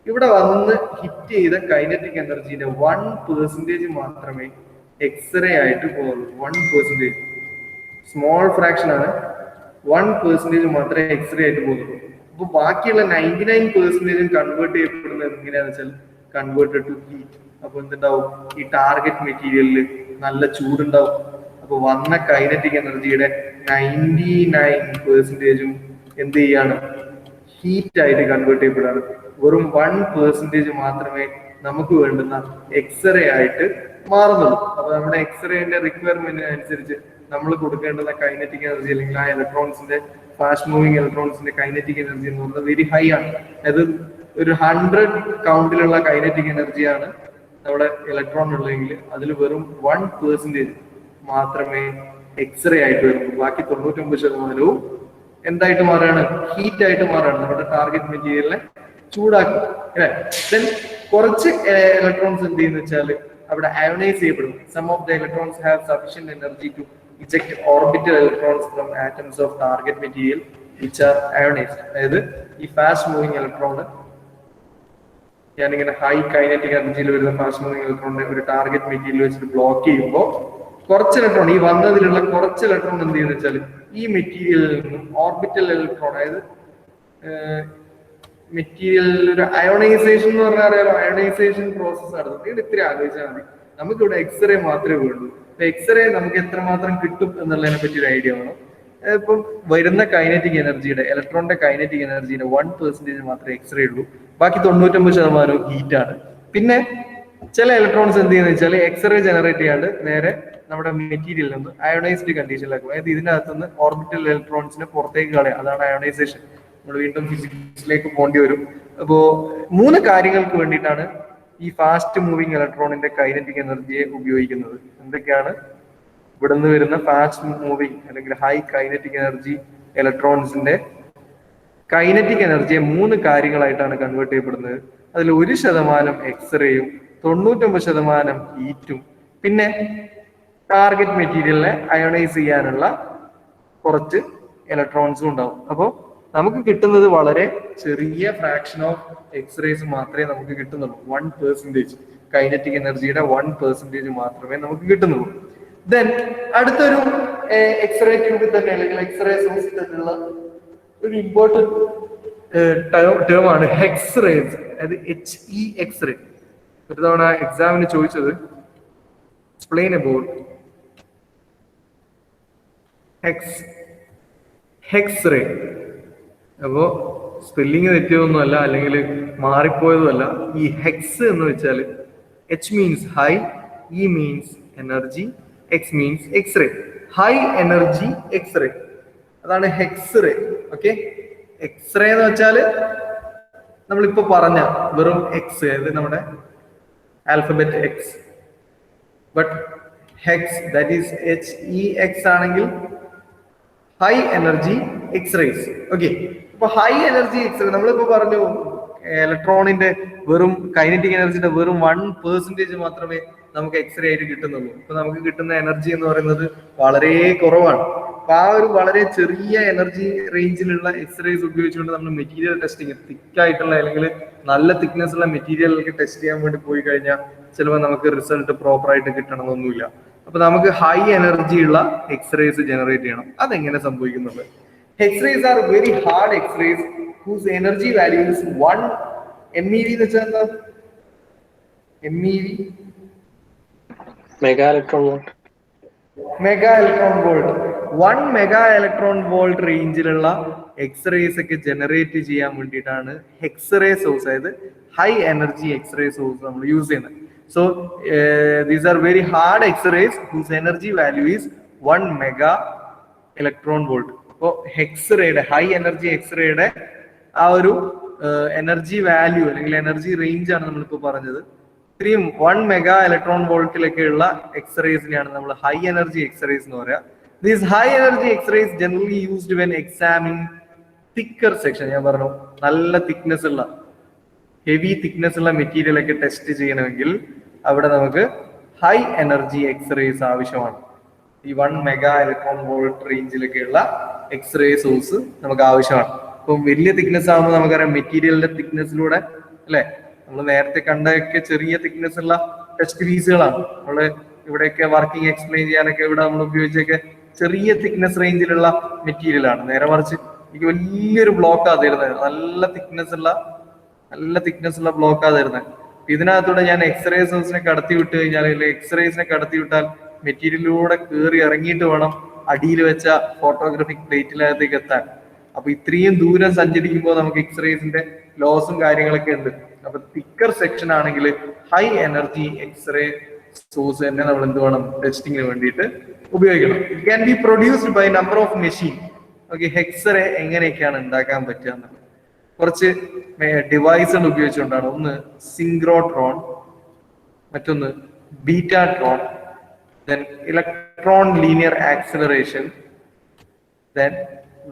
ഇവിടെ വന്ന് ഹിറ്റ് ചെയ്ത കൈനറ്റിക് എനർജിയുടെ 1% മാത്രമേ എക്സ്റേ ആയിട്ട് പോകുള്ളൂ. 1%, സ്മോൾ ഫ്രാക്ഷൻ ആണ്. 1% മാത്രമേ എക്സ്റേ ആയിട്ട് പോകുള്ളൂ. അപ്പൊ ബാക്കിയുള്ള 99% കൺവേർട്ട് ചെയ്യപ്പെടുന്നത് എങ്ങനെയാണെന്ന് വെച്ചാൽ കൺവേർട്ടഡ് ടു ഹീറ്റ്. അപ്പൊ എന്തുണ്ടാവും? ഈ ടാർഗറ്റ് മെറ്റീരിയലിൽ നല്ല ചൂടുണ്ടാവും. അപ്പൊ വന്ന കൈനറ്റിക് എനർജിയുടെ 99% എന്ത് ചെയ്യാണ്? ഹീറ്റ് ആയിട്ട് കൺവേർട്ട് ചെയ്യപ്പെടാണ്. വെറും 1% മാത്രമേ നമുക്ക് വേണ്ടുന്ന എക്സ്റേ ആയിട്ട് മാറുന്നുള്ളൂ. അപ്പൊ നമ്മുടെ എക്സ്റേന്റെ റിക്വയർമെന്റിന് അനുസരിച്ച് നമ്മൾ കൊടുക്കേണ്ടുന്ന കൈനറ്റിക് എനർജി അല്ലെങ്കിൽ ആ ഇലക്ട്രോൺസിന്റെ ഫാസ്റ്റ് മൂവിങ് ഇലക്ട്രോൺസിന്റെ കൈനറ്റിക് എനർജി എന്ന് പറയുന്നത് വെരി ഹൈ ആണ്. അത് ഒരു 100 കൗണ്ടിലുള്ള കൈനറ്റിക് എനർജിയാണ് നമ്മുടെ ഇലക്ട്രോൺ ഉള്ളതെങ്കിൽ അതിൽ വെറും 1% മാത്രമേ എക്സ്റേ ആയിട്ട് വരുള്ളൂ. ബാക്കി 99% എന്തായിട്ട് മാറുകയാണ്? ഹീറ്റ് ആയിട്ട് മാറുകയാണ്. നമ്മുടെ ടാർഗറ്റ് മെറ്റീരിയലിനെ ചൂടാക്കി അല്ലെ. ദെൻ കുറച്ച് ഇലക്ട്രോൺസ് എന്ത് ചെയ്യുന്ന വെച്ചാൽ അവിടെ അയോണൈസ് ചെയ്യപ്പെടും. Some of the electrons have sufficient energy to eject orbital electrons from atoms of target material which are ionized. അതായത് ഈ ഫാസ്റ്റ് മൂവിങ് ഇലക്ട്രോൺ ഞാനിങ്ങനെ ഹൈ കൈനറ്റിക് എനർജിയിൽ വരുന്ന ഫാസ്റ്റ് മൂവിങ് ഇലക്ട്രോണിനെ ഒരു ടാർഗറ്റ് മെറ്റീരിയൽ വെച്ചിട്ട് ബ്ലോക്ക് ചെയ്യുമ്പോൾ കുറച്ച് ഇലക്ട്രോൺ, ഈ വന്നതിലുള്ള കുറച്ച് ഇലക്ട്രോൺ എന്ത് ചെയ്യുന്ന വെച്ചാൽ ഈ മെറ്റീരിയലിൽ നിന്നും ഓർബിറ്റൽ ഇലക്ട്രോൺ, അതായത് മെറ്റീരിയലിൽ ഒരു അയോണൈസേഷൻ എന്ന് പറഞ്ഞാൽ അറിയാലോ, അയോണൈസേഷൻ പ്രോസസ് നടത്തുന്നത്. ഇത് ഇത്തിരി ആലോചിച്ചാൽ മതി. നമുക്കിവിടെ എക്സ്റേ മാത്രമേ വേണ്ടൂ. എക്സ്റേ നമുക്ക് എത്രമാത്രം കിട്ടും എന്നുള്ളതിനെ പറ്റി ഒരു ഐഡിയ വേണം. ഇപ്പം വരുന്ന കൈനറ്റിക് എനർജിയുടെ, ഇലക്ട്രോണിന്റെ കൈനറ്റിക് എനർജിയുടെ 1% മാത്രമേ എക്സ്റേ ഉള്ളൂ. ബാക്കി 99% ഹീറ്റ് ആണ്. പിന്നെ ചില ഇലക്ട്രോൺസ് എന്ത് ചെയ്യുന്ന വെച്ചാൽ എക്സ്റേ ജനറേറ്റ് ചെയ്യാണ്ട് നേരെ നമ്മുടെ മെറ്റീരിയലിൽ നിന്ന് അയോണൈസ്ഡ് കണ്ടീഷനിലാക്കും. അതായത് ഇതിനകത്തുനിന്ന് ഓർബിറ്റൽ ഇലക്ട്രോൺസിനെ പുറത്തേക്ക് കളയാം. അതാണ് അയോണൈസേഷൻ. നമ്മൾ വീണ്ടും ഫിസിക്സിലേക്ക് പോകേണ്ടി വരും. അപ്പോ 3 കാര്യങ്ങൾക്ക് വേണ്ടിയിട്ടാണ് ഈ ഫാസ്റ്റ് മൂവിങ് ഇലക്ട്രോണിന്റെ കൈനറ്റിക് എനർജിയെ ഉപയോഗിക്കുന്നത്. എന്തൊക്കെയാണ്? ഇവിടെ നിന്ന് വരുന്ന ഫാസ്റ്റ് മൂവിങ് അല്ലെങ്കിൽ ഹൈ കൈനറ്റിക് എനർജി ഇലക്ട്രോൺസിന്റെ കൈനറ്റിക് എനർജിയെ 3 കാര്യങ്ങളായിട്ടാണ് കൺവേർട്ട് ചെയ്യപ്പെടുന്നത്. അതിൽ 1% എക്സ്റേയും 99% ഹീറ്റും പിന്നെ ടാർഗറ്റ് മെറ്റീരിയലിനെ അയോണൈസ് ചെയ്യാനുള്ള കുറച്ച് ഇലക്ട്രോൺസും ഉണ്ടാവും. അപ്പോൾ നമുക്ക് കിട്ടുന്നത് വളരെ ചെറിയ ഫ്രാക്ഷൻ ഓഫ് എക്സ്റേസ് മാത്രമേ നമുക്ക് കിട്ടുന്നുള്ളൂ. 1% കൈനറ്റിക് എനർജിയുടെ 1% മാത്രമേ നമുക്ക് കിട്ടുന്നുള്ളൂ. ദെൻ അടുത്തൊരു എക്സ്റേ ട്യൂബിൽ തന്നെ അല്ലെങ്കിൽ എക്സ്റേ സോഴ്സിൽ തന്നെയുള്ള ഒരു ഇമ്പോർട്ടൻറ്റ് ടേം ആണ് ഹെക്സ്റേസ്. അതായത് HE എക്സ്റേ. ഒരു തവണ എക്സാമിന് ചോദിച്ചത് എക്സ്പ്ലെയിൻ അബൌട്ട് ഹെക്സ്റേ. അപ്പോ സ്പെല്ലിങ് തെറ്റിയതൊന്നുമല്ല, അല്ലെങ്കിൽ മാറിപ്പോയതുമല്ല. ഈ ഹെക്സ് എന്ന് വെച്ചാൽ H means high, E means energy, X means x-ray. High energy x-ray, അതാണ് ഹെക്സ്റേ. ഓക്കെ, എക്സ്റേ എന്ന് വെച്ചാല് നമ്മളിപ്പോ പറഞ്ഞ വെറും എക്സ്, അതായത് നമ്മുടെ alphabet X. But HECS that is HEX ആണെങ്കിൽ ഹൈ എനർജി എക്സ്റേസ്. ഓക്കെ, അപ്പൊ ഹൈ എനർജി എക്സ്റേ നമ്മളിപ്പോ പറഞ്ഞു ഇലക്ട്രോണിന്റെ വെറും കൈനറ്റിക് എനർജിയുടെ വെറും 1% മാത്രമേ നമുക്ക് എക്സ്റേ ആയിട്ട് കിട്ടുന്നുള്ളൂ. ഇപ്പൊ നമുക്ക് കിട്ടുന്ന എനർജി എന്ന് പറയുന്നത് വളരെ കുറവാണ്. അപ്പൊ ആ ഒരു വളരെ ചെറിയ എനർജി റേഞ്ചിലുള്ള എക്സ്റേസ് ഉപയോഗിച്ചുകൊണ്ട് നമ്മൾ മെറ്റീരിയൽ ടെസ്റ്റിങ്, തിക്കായിട്ടുള്ള അല്ലെങ്കിൽ നല്ല തിക്നെസ് ഉള്ള മെറ്റീരിയലൊക്കെ ടെസ്റ്റ് ചെയ്യാൻ വേണ്ടി പോയി കഴിഞ്ഞാൽ ചിലപ്പോൾ നമുക്ക് റിസൾട്ട് പ്രോപ്പർ ആയിട്ട് കിട്ടണമെന്നൊന്നുമില്ല. അപ്പൊ നമുക്ക് ഹൈ എനർജി ഉള്ള എക്സ്റേസ് ജനറേറ്റ് ചെയ്യണം. അതെങ്ങനെ സംഭവിക്കുന്നുണ്ട്? X-rays are very hard X-rays whose energy value is 1 MeV എന്ന് വെച്ചാൽ എന്താ? MeV mega electron volt. 1 mega electron volt റേഞ്ചിലുള്ള എക്സ്റേസ് ഒക്കെ ജനറേറ്റ് ചെയ്യാൻ വേണ്ടിയിട്ടാണ് എക്സ്റേ സോഴ്സ്, അതായത് ഹൈ എനർജി എക്സ്റേ സോഴ്സ് നമ്മൾ യൂസ് ചെയ്യുന്നത്. So these are very hard x-rays whose energy value is 1 mega electron volt. അപ്പോൾ എക്സ്റേയുടെ ഹൈ എനർജി എക്സ്റേയുടെ ആ ഒരു എനർജി വാല്യൂ അല്ലെങ്കിൽ എനർജി റേഞ്ച് ആണ് നമ്മളിപ്പോൾ പറഞ്ഞത് ഇത്രയും 1 മെഗാ ഇലക്ട്രോൺ വോൾട്ടിലൊക്കെയുള്ള എക്സ്റേസിനെയാണ് നമ്മൾ ഹൈ എനർജി എക്സ്റേസ് എന്ന് പറയാം. These high energy x-rays generally used when examining thicker section. ഞാൻ പറഞ്ഞു നല്ല തിക്നെസ് ഉള്ള ഹെവി തിക്നെസ് ഉള്ള മെറ്റീരിയൽ ഒക്കെ ടെസ്റ്റ് ചെയ്യണമെങ്കിൽ അവിടെ നമുക്ക് ഹൈ എനർജി എക്സ്റേസ് ആവശ്യമാണ്. ഈ 1 മെഗാ ഇലക്ട്രോൺ വോൾട്ട് റേഞ്ചിലൊക്കെയുള്ള എക്സ്റേ സോഴ്സ് നമുക്ക് ആവശ്യമാണ്. അപ്പൊ വലിയ തിക്നെസ് ആകുമ്പോൾ നമുക്കറിയാം മെറ്റീരിയലിന്റെ തിക്നെസ്സിലൂടെ അല്ലെ, നമ്മൾ നേരത്തെ കണ്ടൊക്കെ ചെറിയ തിക്നെസ് ഉള്ള ടെസ്റ്റ് പീസുകളാണ്. നമ്മള് ഇവിടെയൊക്കെ വർക്കിംഗ് എക്സ്പ്ലെയിൻ ചെയ്യാനൊക്കെ ഇവിടെ നമ്മൾ ഉപയോഗിച്ചൊക്കെ ചെറിയ തിക്നെസ് റേഞ്ചിലുള്ള മെറ്റീരിയൽ ആണ്. നേരെ മറിച്ച് എനിക്ക് വലിയൊരു ബ്ലോക്കാ തരുന്നത്, നല്ല തിക്നെസ് ഉള്ള ബ്ലോക്കാ തരുന്നത്. ഇതിനകത്തൂടെ ഞാൻ എക്സ്റേ സോഴ്സിനെ കടത്തി വിട്ട് കഴിഞ്ഞാൽ, അല്ലെങ്കിൽ എക്സ്റേസിനെ കടത്തി വിട്ടാൽ മെറ്റീരിയലിലൂടെ കയറി ഇറങ്ങിയിട്ട് വേണം അടിയിൽ വെച്ച ഫോട്ടോഗ്രാഫിക് പ്ലേറ്റിനകത്തേക്ക് എത്താൻ. അപ്പൊ ഇത്രയും ദൂരം സഞ്ചരിക്കുമ്പോൾ നമുക്ക് എക്സ്റേസിന്റെ ലോസും കാര്യങ്ങളൊക്കെ ഉണ്ട്. അപ്പൊ തിക്കർ സെക്ഷൻ ആണെങ്കിൽ ഹൈ എനർജി എക്സ്റേ സോഴ്സ് തന്നെ നമ്മൾ എന്ത് വേണം, ടെസ്റ്റിങ്ങിന് വേണ്ടിയിട്ട് ഉപയോഗിക്കണം. It can be produced by number of machine. Okay, x-ray എങ്ങനെയൊക്കെയാണ് ഉണ്ടാക്കാൻ പറ്റുക എന്നുള്ളത് കുറച്ച് ഡിവൈസുകൾ ഉപയോഗിച്ചുകൊണ്ടാണ്. ഒന്ന് സിങ്ക്രോട്രോൺ, മറ്റൊന്ന് betatron, then electron linear acceleration, then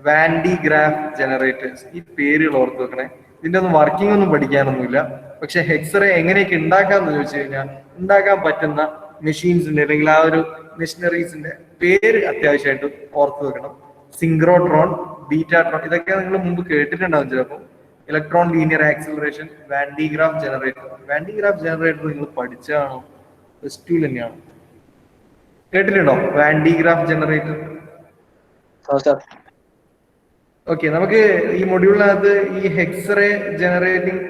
Van de Graaff generators. ഈ പേരുകൾ ഓർത്ത് വെക്കണേ. ഇതിന്റെ ഒന്നും വർക്കിംഗ് ഒന്നും പഠിക്കാനൊന്നുമില്ല. പക്ഷെ എക്സ്റേ എങ്ങനെയൊക്കെ ഉണ്ടാക്കാന്ന് ചോദിച്ചു കഴിഞ്ഞാൽ ഉണ്ടാക്കാൻ പറ്റുന്ന മെഷീൻസിന്റെ അല്ലെങ്കിൽ ആ ഒരു മെഷീനറീസിന്റെ പേര് അത്യാവശ്യമായിട്ട് ഓർത്ത് വെക്കണം. സിങ്ക്രോട്രോൺ, ബീറ്റാട്രോൺ, ഇതൊക്കെ നിങ്ങൾ മുമ്പ് കേട്ടിട്ടുണ്ടാവും ചിലപ്പോൾ. Electron linear acceleration, van de graph generator. Van de graph generator നിങ്ങൾ പഠിച്ചാണോ? പ്ലസ് ടു തന്നെയാണ്. കേട്ടിട്ടുണ്ടോ van de graph generator? Okay, നമുക്ക് ഈ മൊഡ്യൂളിനകത്ത് ഈ എക്സ്റേ ജനറേറ്റിംഗ്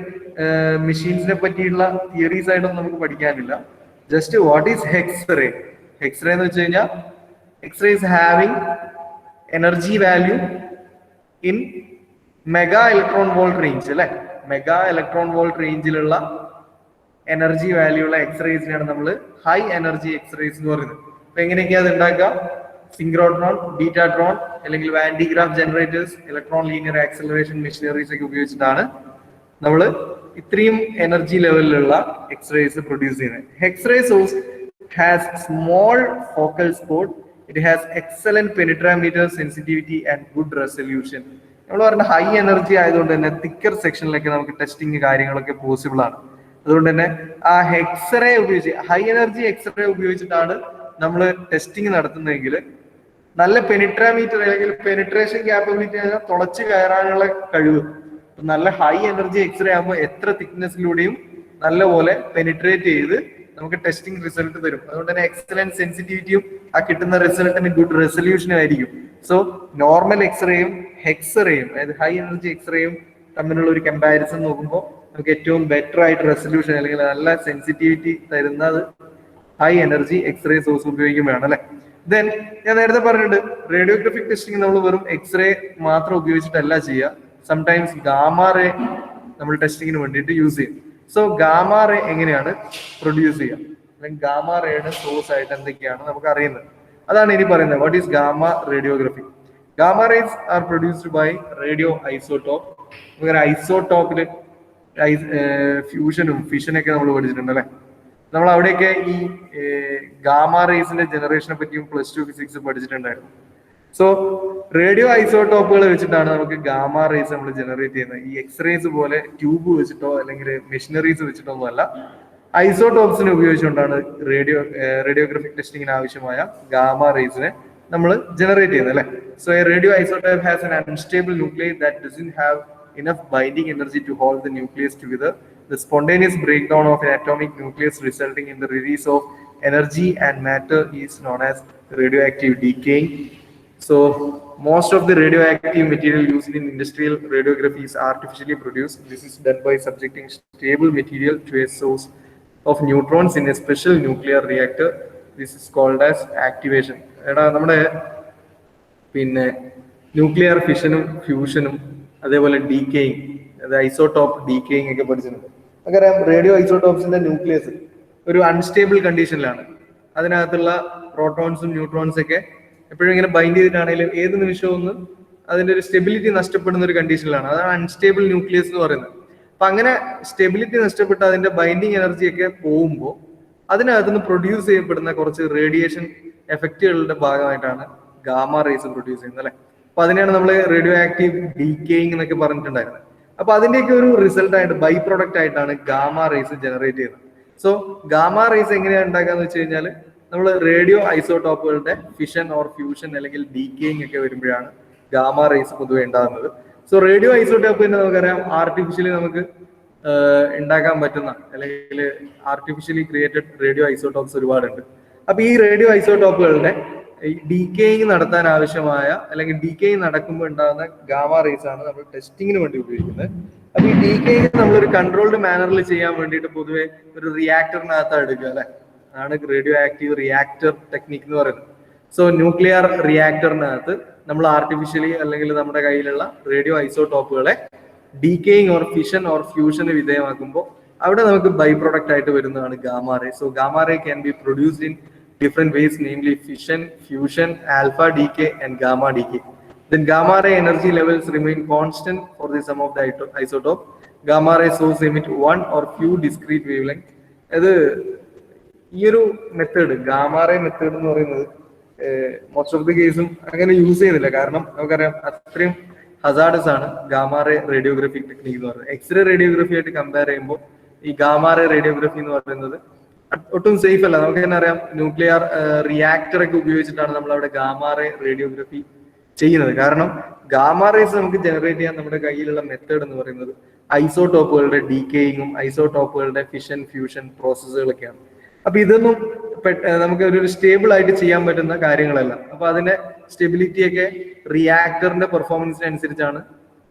മെഷീൻസിനെ പറ്റിയുള്ള തിയറീസ് ആയിട്ടൊന്നും നമുക്ക് പഠിക്കാനില്ല. Just what is x-ray? X-ray എന്ന് വെച്ച് കഴിഞ്ഞാൽ x-ray is having energy value in mega electron volt range അല്ലെ. മെഗാ ഇലക്ട്രോൺ വോൾട്ട് റേഞ്ചിലുള്ള എനർജി വാല്യൂ ഉള്ള എക്സ്റേസിനെയാണ് നമ്മൾ ഹൈ എനർജി എക്സ്റേസ് എന്ന് പറയുന്നത്. അപ്പൊ എങ്ങനെയൊക്കെയാ അത് ഉണ്ടാക്കുക? സിങ്ക്രോട്രോൺ, ബീറ്റാട്രോൺ, അല്ലെങ്കിൽ Van de Graaff generators, electron linear acceleration machineries ഒക്കെ ഉപയോഗിച്ചിട്ടാണ് നമ്മൾ ഇത്രയും എനർജി ലെവലിലുള്ള എക്സ്റേസ് പ്രൊഡ്യൂസ് ചെയ്യുന്നത്. X-ray source has small focal spot, it has excellent penetrameter sensitivity and good resolution. നമ്മൾ പറഞ്ഞ ഹൈ എനർജി ആയതുകൊണ്ട് തന്നെ തിക്കർ സെക്ഷനിലൊക്കെ നമുക്ക് ടെസ്റ്റിംഗ് കാര്യങ്ങളൊക്കെ പോസിബിൾ ആണ്. അതുകൊണ്ട് തന്നെ ആ എക്സ്റേ ഉപയോഗിച്ച്, ഹൈ എനർജി എക്സ്റേ ഉപയോഗിച്ചിട്ടാണ് നമ്മൾ ടെസ്റ്റിംഗ് നടത്തുന്നതെങ്കിൽ നല്ല പെനിട്രാമീറ്റർ അല്ലെങ്കിൽ പെനിട്രേഷൻ ക്യാപ്പബിലിറ്റി, തുളച്ച് കയറാനുള്ള കഴിവ്, നല്ല ഹൈ എനർജി എക്സ്റേ ആകുമ്പോൾ എത്ര തിക്നെസ്സിലൂടെയും നല്ലപോലെ പെനിട്രേറ്റ് ചെയ്ത് നമുക്ക് ടെസ്റ്റിംഗ് റിസൾട്ട് തരും. അതുകൊണ്ട് തന്നെ എക്സലന്റ് സെൻസിറ്റിവിറ്റിയും ആ കിട്ടുന്ന റിസൾട്ടിന് ഗുഡ് റെസൊല്യൂഷനും ആയിരിക്കും. സോ നോർമൽ എക്സ്റേയും എക്സ്റേയും, അതായത് ഹൈ എനർജി എക്സ്റേയും തമ്മിലുള്ള ഒരു കമ്പാരിസൺ നോക്കുമ്പോൾ നമുക്ക് ഏറ്റവും ബെറ്റർ ആയിട്ട് റെസൊല്യൂഷൻ അല്ലെങ്കിൽ നല്ല സെൻസിറ്റിവിറ്റി തരുന്നത് ഹൈ എനർജി എക്സ്റേ സോഴ്സ് ഉപയോഗിക്കുമ്പോഴാണ് അല്ലെ. ദെൻ ഞാൻ നേരത്തെ പറഞ്ഞിട്ടുണ്ട്, റേഡിയോഗ്രാഫിക് ടെസ്റ്റിംഗ് നമ്മൾ വെറും എക്സ്റേ മാത്രം ഉപയോഗിച്ചിട്ടല്ല ചെയ്യുക. സംടൈംസ് ഗാമ റേ നമ്മൾ ടെസ്റ്റിങ്ങിന് വേണ്ടിയിട്ട് യൂസ് ചെയ്യും. സോ ഗാമ റേ എങ്ങനെയാണ് പ്രൊഡ്യൂസ് ചെയ്യുക, അല്ലെങ്കിൽ ഗാമ റേയുടെ സോഴ്സ് ആയിട്ട് എന്തൊക്കെയാണ് നമുക്ക് അറിയുന്നത്, അതാണ് ഇനി പറയുന്നത്. What is gamma radiography? Gamma rays are produced by radio isotope. നമുക്ക് ഐസോടോപ്പില് ഫ്യൂഷനും ഫിഷനൊക്കെ നമ്മൾ പഠിച്ചിട്ടുണ്ട് അല്ലെ. നമ്മൾ അവിടെയൊക്കെ ഈ ഗാമ റേസിന്റെ ജനറേഷനെ പറ്റിയും പ്ലസ് ടു ഫിസിക്സ് പഠിച്ചിട്ടുണ്ടായിരുന്നു. സോ റേഡിയോ ഐസോടോപ്പുകൾ വെച്ചിട്ടാണ് നമുക്ക് ഗാമ റേസ് നമ്മൾ ജനറേറ്റ് ചെയ്യുന്നത്. ഈ എക്സ്റേസ് പോലെ ട്യൂബ് വെച്ചിട്ടോ അല്ലെങ്കിൽ മെഷീനറീസ് വെച്ചിട്ടോ ഒന്നും അല്ല, ഐസോടോപ്സിനെ ഉപയോഗിച്ചുകൊണ്ടാണ് റേഡിയോഗ്രാഫിക് ടെസ്റ്റിങ്ങിന് ആവശ്യമായ ഗാമ റേസിനെ നമ്മൾ ജനറേറ്റ് ചെയ്യുന്നത് അല്ലെ. So A radio isotope has an unstable nuclei that doesn't have enough binding energy to hold the nucleus together. The spontaneous breakdown of an atomic nucleus resulting in the release of energy and matter is known as radioactive decaying. So most of the radioactive material used in industrial radiography is artificially produced. This is done by subjecting stable material to a source of neutrons in a special nuclear reactor. This is called as activation. നമ്മുടെ പിന്നെ nuclear ഫിഷനും ഫ്യൂഷനും അതേപോലെ decaying, അതായത് isotope decaying ഒക്കെ പഠിച്ചിട്ടുണ്ട്. നമുക്കറിയാം radio ഐസോടോപ്സിന്റെ nucleus ഒരു unstable കണ്ടീഷനിലാണ്. അതിനകത്തുള്ള പ്രോട്ടോൺസും ന്യൂട്രോൺസും ഒക്കെ എപ്പോഴും ഇങ്ങനെ ബൈൻഡ് ചെയ്തിട്ടാണെങ്കിലും ഏത് നിമിഷവും ഒന്ന് അതിന്റെ ഒരു സ്റ്റെബിലിറ്റി നഷ്ടപ്പെടുന്ന ഒരു കണ്ടീഷനിലാണ്. അതാണ് അൺസ്റ്റേബിൾ ന്യൂക്ലിയസ് എന്ന് പറയുന്നത്. അപ്പൊ അങ്ങനെ സ്റ്റെബിലിറ്റി നഷ്ടപ്പെട്ട് അതിന്റെ ബൈൻഡിങ് എനർജി ഒക്കെ പോകുമ്പോൾ അതിനകത്തുനിന്ന് പ്രൊഡ്യൂസ് ചെയ്യപ്പെടുന്ന കുറച്ച് റേഡിയേഷൻ എഫക്റ്റുകളുടെ ഭാഗമായിട്ടാണ് ഗാമ റേസ് പ്രൊഡ്യൂസ് ചെയ്യുന്നത് അല്ലെ. അപ്പൊ അതിനെയാണ് നമ്മൾ റേഡിയോ ആക്റ്റീവ് ഡീക്കേയിങ് എന്നൊക്കെ പറഞ്ഞിട്ടുണ്ടായിരുന്നത്. അപ്പൊ അതിന്റെയൊക്കെ ഒരു റിസൾട്ട് ആയിട്ട് ബൈ പ്രൊഡക്റ്റ് ആയിട്ടാണ് ഗാമ റേസ് ജനറേറ്റ് ചെയ്യുന്നത്. സോ ഗാമ റേസ് എങ്ങനെയാണ് ഉണ്ടാക്കാന്ന് വെച്ച് കഴിഞ്ഞാൽ നമ്മൾ റേഡിയോ ഐസോടോപ്പുകളുടെ ഫിഷൻ ഓർ ഫ്യൂഷൻ അല്ലെങ്കിൽ ഡീക്കേയിങ് ഒക്കെ വരുമ്പോഴാണ് ഗാമ റേസ് പൊതുവെ ഉണ്ടാകുന്നത്. സോ റേഡിയോ ഐസോടോപ്പ് തന്നെ നമുക്കറിയാം ആർട്ടിഫിഷ്യലി നമുക്ക് ഉണ്ടാക്കാൻ പറ്റുന്ന അല്ലെങ്കിൽ ആർട്ടിഫിഷ്യലി ക്രിയേറ്റഡ് റേഡിയോ ഐസോടോപ്സ് ഒരുപാടുണ്ട്. അപ്പൊ ഈ റേഡിയോ ഐസോടോപ്പുകളുടെ ഡീക്കേയിങ് നടത്താൻ ആവശ്യമായ അല്ലെങ്കിൽ ഡീക്കേയിങ് നടക്കുമ്പോൾ ഉണ്ടാകുന്ന ഗാമ റേസ് ആണ് നമ്മൾ ടെസ്റ്റിങ്ങിന് വേണ്ടി ഉപയോഗിക്കുന്നത്. അപ്പൊ ഈ ഡീക്കേയിങ് നമ്മളൊരു കൺട്രോൾഡ് മാനറിൽ ചെയ്യാൻ വേണ്ടിയിട്ട് പൊതുവെ ഒരു റിയാക്ടറിനകത്താണ് എടുക്കുക അല്ലെ. ആണ് റേഡിയോ ആക്റ്റീവ് റിയാക്ടർ ടെക്നിക് എന്ന് പറയുന്നത്. സോ ന്യൂക്ലിയർ റിയാക്ടറിനകത്ത് നമ്മൾ ആർട്ടിഫിഷ്യലി അല്ലെങ്കിൽ നമ്മുടെ കയ്യിലുള്ള റേഡിയോ ഐസോടോപ്പുകളെ ഡീക്കേയിങ് ഓർ ഫിഷൻ ഓർ ഫ്യൂഷന് വിധേയമാക്കുമ്പോൾ അവിടെ നമുക്ക് ബൈ പ്രൊഡക്റ്റ് ആയിട്ട് വരുന്നതാണ് gamma ray. So gamma ray can be produced in different ways, namely fission, fusion, alpha decay and gamma decay. Then gamma ray energy levels remain constant for the sum of the isotope. Gamma ray source emit one or few discrete wavelength. അത് ഈ ഒരു method gamma ray method എന്ന് പറയുന്നത് most of the കേസും അങ്ങനെ use ചെയ്യുന്നില്ല. കാരണം നമുക്കറിയാം അത്രയും ഹസാർഡസ് ആണ് ഗാമ റേ റേഡിയോഗ്രഫി ടെക്നിക് എന്ന് പറയുന്നത്. എക്സ്റേ റേഡിയോഗ്രഫി ആയിട്ട് കമ്പയർ ചെയ്യുമ്പോൾ ഈ ഗാമ റേ റേഡിയോഗ്രഫി എന്ന് പറയുന്നത് ഒട്ടും സേഫ് അല്ല. നമുക്ക് തന്നെ അറിയാം ന്യൂക്ലിയർ റിയാക്ടർ ഒക്കെ ഉപയോഗിച്ചിട്ടാണ് നമ്മൾ അവിടെ ഗാമ റേ റേഡിയോഗ്രഫി ചെയ്യുന്നത്. കാരണം ഗാമ റേസ് നമുക്ക് ജനറേറ്റ് ചെയ്യാൻ നമ്മുടെ കയ്യിലുള്ള മെത്തേഡ് എന്ന് പറയുന്നത് ഐസോടോപ്പുകളുടെ ഡീക്കേയിങ്ങും ഐസോടോപ്പുകളുടെ ഫിഷൻ ഫ്യൂഷൻ പ്രോസസ്സുകളൊക്കെയാണ്. അപ്പൊ ഇതൊന്നും നമുക്ക് ഒരു സ്റ്റേബിൾ ആയിട്ട് ചെയ്യാൻ പറ്റുന്ന കാര്യങ്ങളല്ല. അപ്പൊ അതിന്റെ സ്റ്റെബിലിറ്റി ഒക്കെ റിയാക്ടറിന്റെ പെർഫോമൻസിനനുസരിച്ചാണ്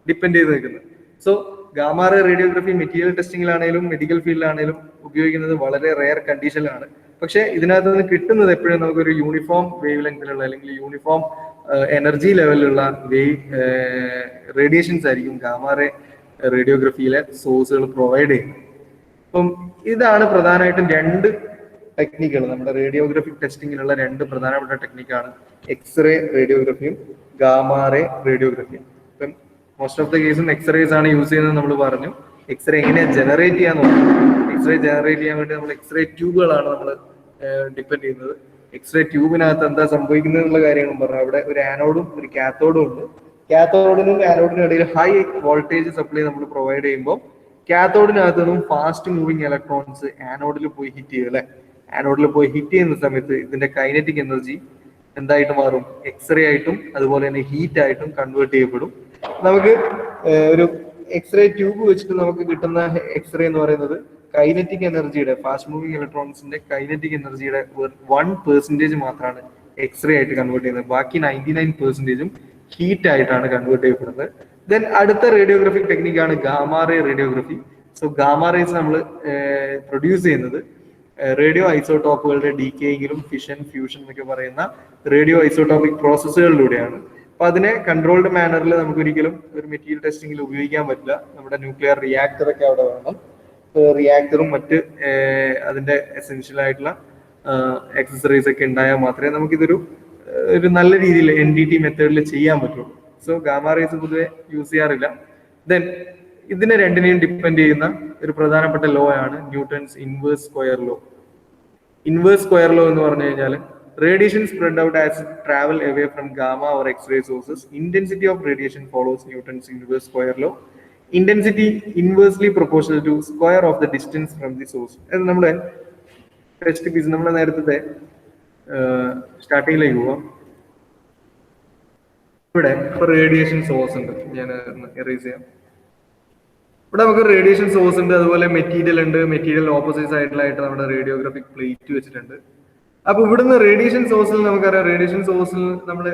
ഡിപ്പെൻഡ് ചെയ്ത് നിൽക്കുന്നത്. So gamma ray radiography material ടെസ്റ്റിംഗിലാണെങ്കിലും മെഡിക്കൽ ഫീൽഡിലാണെങ്കിലും ഉപയോഗിക്കുന്നത് വളരെ റെയർ കണ്ടീഷനിലാണ്. പക്ഷെ ഇതിനകത്ത് നിന്ന് കിട്ടുന്നത് എപ്പോഴും നമുക്കൊരു യൂണിഫോം വേവ് ലെങ്തിലുള്ള അല്ലെങ്കിൽ യൂണിഫോം എനർജി ലെവലിലുള്ള റേഡിയേഷൻസ് ആയിരിക്കും ഗാമ റേ റേഡിയോഗ്രഫിയിലെ സോഴ്സുകൾ പ്രൊവൈഡ് ചെയ്യുന്നത്. അപ്പം ഇതാണ് പ്രധാനമായിട്ടും രണ്ട് ടെക്നിക്കുകൾ. നമ്മുടെ റേഡിയോഗ്രഫിക് ടെസ്റ്റിങ്ങിലുള്ള രണ്ട് പ്രധാനപ്പെട്ട ടെക്നിക്കാണ് എക്സ്റേ റേഡിയോഗ്രഫിയും ഗാമ റേ റേഡിയോഗ്രഫിയും. ഇപ്പം മോസ്റ്റ് ഓഫ് ദ കേസും എക്സ്റേസ് ആണ് യൂസ് ചെയ്യുന്നത് നമ്മൾ പറഞ്ഞു. എക്സ്റേ എങ്ങനെയാണ് ജനറേറ്റ് ചെയ്യാൻ നോക്കുന്നത്. എക്സ്റേ ജനറേറ്റ് ചെയ്യാൻ വേണ്ടി നമ്മൾ എക്സ്റേ ട്യൂബുകളാണ് നമ്മൾ ഡിപ്പെൻഡ് ചെയ്യുന്നത്. എക്സ്റേ ട്യൂബിനകത്ത് എന്താ സംഭവിക്കുന്നത് എന്നുള്ള കാര്യങ്ങളും പറഞ്ഞു. അവിടെ ഒരു ആനോഡും ഒരു കാത്തോഡും ഉണ്ട്. കാത്തോഡിനും ആനോഡിനും ഇടയിൽ ഹൈ വോൾട്ടേജ് സപ്ലൈ നമ്മൾ പ്രൊവൈഡ് ചെയ്യുമ്പോൾ കാത്തോഡിനകത്ത് നിന്നും ഫാസ്റ്റ് മൂവിങ് ഇലക്ട്രോൺസ് ആനോഡിൽ പോയി ഹിറ്റ് ചെയ്യും അല്ലെ. ആനോഡിൽ പോയി ഹിറ്റ് ചെയ്യുന്ന സമയത്ത് ഇതിന്റെ കൈനറ്റിക് എനർജി എന്തായിട്ട് മാറും? എക്സ്റേ ആയിട്ടും അതുപോലെ തന്നെ ഹീറ്റ് ആയിട്ടും കൺവേർട്ട് ചെയ്യപ്പെടും. നമുക്ക് ഒരു എക്സ്റേ ട്യൂബ് വെച്ചിട്ട് നമുക്ക് കിട്ടുന്ന എക്സ്റേ എന്ന് പറയുന്നത് കൈനറ്റിക് എനർജിയുടെ ഫാസ്റ്റ് മൂവിങ് ഇലക്ട്രോൺസിന്റെ കൈനറ്റിക് എനർജിയുടെ 1% മാത്രമാണ് എക്സ്റേ ആയിട്ട് കൺവേർട്ട് ചെയ്യുന്നത്. ബാക്കി 99% ഹീറ്റ് ആയിട്ടാണ് കൺവേർട്ട് ചെയ്യപ്പെടുന്നത്. ദെൻ അടുത്ത റേഡിയോഗ്രഫിക് ടെക്നിക്കാണ് gamma ray radiography. So gamma rays നമ്മൾ പ്രൊഡ്യൂസ് ചെയ്യുന്നത് റേഡിയോ ഐസോടോപ്പുകളുടെ ഡീക്കേയിങ്ങിലും ഫിഷൻ ഫ്യൂഷൻ എന്നൊക്കെ പറയുന്ന റേഡിയോ ഐസോടോപിക് പ്രോസസ്സുകളിലൂടെയാണ്. അപ്പൊ അതിനെ കൺട്രോൾഡ് മാനറിൽ നമുക്ക് ഒരിക്കലും ഒരു മെറ്റീരിയൽ ടെസ്റ്റിംഗിൽ ഉപയോഗിക്കാൻ പറ്റില്ല. നമ്മുടെ ന്യൂക്ലിയർ റിയാക്ടർ ഒക്കെ അവിടെ വേണം. റിയാക്ടറും മറ്റ് അതിന്റെ എസെൻഷ്യൽ ആയിട്ടുള്ള എക്സസറീസ് ഒക്കെ ഉണ്ടായാൽ മാത്രമേ നമുക്കിതൊരു നല്ല രീതിയിൽ NDT മെത്തേഡിൽ ചെയ്യാൻ പറ്റുള്ളൂ. സോ ഗാമ റേസ് പൊതുവെ യൂസ് ചെയ്യാറില്ല. ദെൻ ഇതിനെ രണ്ടിനെയും ഡിപ്പെൻഡ് ചെയ്യുന്ന ഒരു പ്രധാനപ്പെട്ട ലോ ആണ് Newton's inverse square law. Inverse square law എന്ന് പറഞ്ഞു കഴിഞ്ഞാൽ radiation spread out as travel away from gamma or X-ray sources. Intensity of radiation follows Newton's inverse square law. Intensity inversely proportional to square of the distance from the source. അത് നമ്മുടെ text piece നമ്മൾ നേരത്തെ സ്റ്റാർട്ടിങ്ങിലേക്ക് പോവാം. ഇവിടെ ഇപ്പൊ radiation source ഉണ്ട്. ഞാൻ errors ചെയ്യാം. ഇവിടെ നമുക്ക് റേഡിയേഷൻ സോഴ്സ് ഉണ്ട്, അതുപോലെ മെറ്റീരിയൽ ഉണ്ട്. മെറ്റീരിയൽ ഓപ്പോസിറ്റ് സൈഡിലായിട്ട് നമ്മുടെ റേഡിയോഗ്രാഫിക് പ്ലേറ്റ് വെച്ചിട്ടുണ്ട്. അപ്പൊ ഇവിടുന്ന് റേഡിയേഷൻ സോഴ്സിൽ നമുക്കറിയാം, റേഡിയേഷൻ സോഴ്സിൽ നമ്മൾ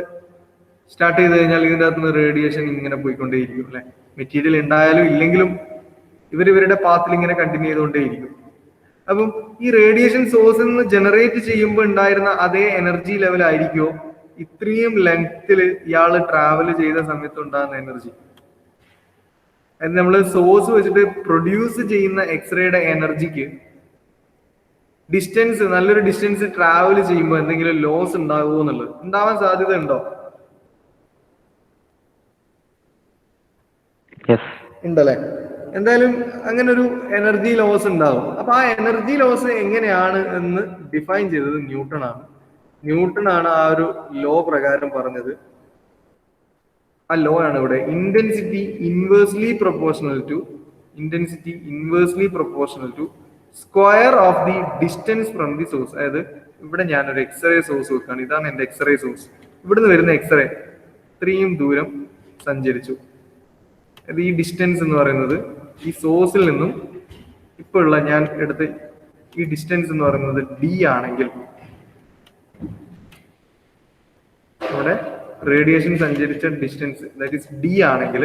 സ്റ്റാർട്ട് ചെയ്ത് കഴിഞ്ഞാൽ ഇതിൻ്റെ അകത്തുനിന്ന് റേഡിയേഷൻ ഇങ്ങനെ പോയിക്കൊണ്ടേയിരിക്കും അല്ലെ. മെറ്റീരിയൽ ഉണ്ടായാലും ഇല്ലെങ്കിലും ഇവരുടെ പാത്തിൽ ഇങ്ങനെ കണ്ടിന്യൂ ചെയ്തുകൊണ്ടേയിരിക്കും. അപ്പം ഈ റേഡിയേഷൻ സോഴ്സിൽ നിന്ന് ജനറേറ്റ് ചെയ്യുമ്പോൾ ഉണ്ടായിരുന്ന അതേ എനർജി ലെവൽ ആയിരിക്കുമോ ഇത്രയും ലെങ്ത്തിൽ ഇയാൾ ട്രാവൽ ചെയ്ത സമയത്ത് ഉണ്ടാകുന്ന എനർജി? അത് നമ്മൾ സോഴ്സ് വെച്ചിട്ട് പ്രൊഡ്യൂസ് ചെയ്യുന്ന എക്സ്റേയുടെ എനർജിക്ക് ഡിസ്റ്റൻസ്, നല്ലൊരു ഡിസ്റ്റൻസ് ട്രാവൽ ചെയ്യുമ്പോൾ എന്തെങ്കിലും ലോസ് ഉണ്ടാകുമോ എന്നുള്ളത്, ഉണ്ടാവാൻ സാധ്യത ഉണ്ടോ? ഉണ്ടല്ലേ. എന്തായാലും അങ്ങനെ ഒരു എനർജി ലോസ് ഉണ്ടാവും. അപ്പൊ ആ എനർജി ലോസ് എങ്ങനെയാണ് എന്ന് ഡിഫൈൻ ചെയ്തത് ന്യൂട്ടൺ ആണ്. ന്യൂട്ടൺ ആണ് ആ ഒരു ലോ പ്രകാരം പറഞ്ഞത്. ആ ലോ ആണ് ഇവിടെ intensity inversely proportional to square of the distance from the source. അതായത് ഇവിടെ ഞാനൊരു എക്സ്റേ സോഴ്സ് വെക്കുകയാണ്. ഇതാണ് എന്റെ എക്സ്റേ സോഴ്സ്. ഇവിടുന്ന് വരുന്ന എക്സ്റേ ഇത്രയും ദൂരം സഞ്ചരിച്ചു. ഈ ഡിസ്റ്റൻസ് എന്ന് പറയുന്നത് ഈ സോഴ്സിൽ നിന്നും ഇപ്പോഴുള്ള ഞാൻ എടുത്ത് ഈ ഡിസ്റ്റൻസ് എന്ന് പറയുന്നത് ഡി ആണെങ്കിൽ, ഇവിടെ റേഡിയേഷൻ സഞ്ചരിച്ച ഡിസ്റ്റൻസ് ദാറ്റ് ഈസ് ഡി ആണെങ്കിൽ,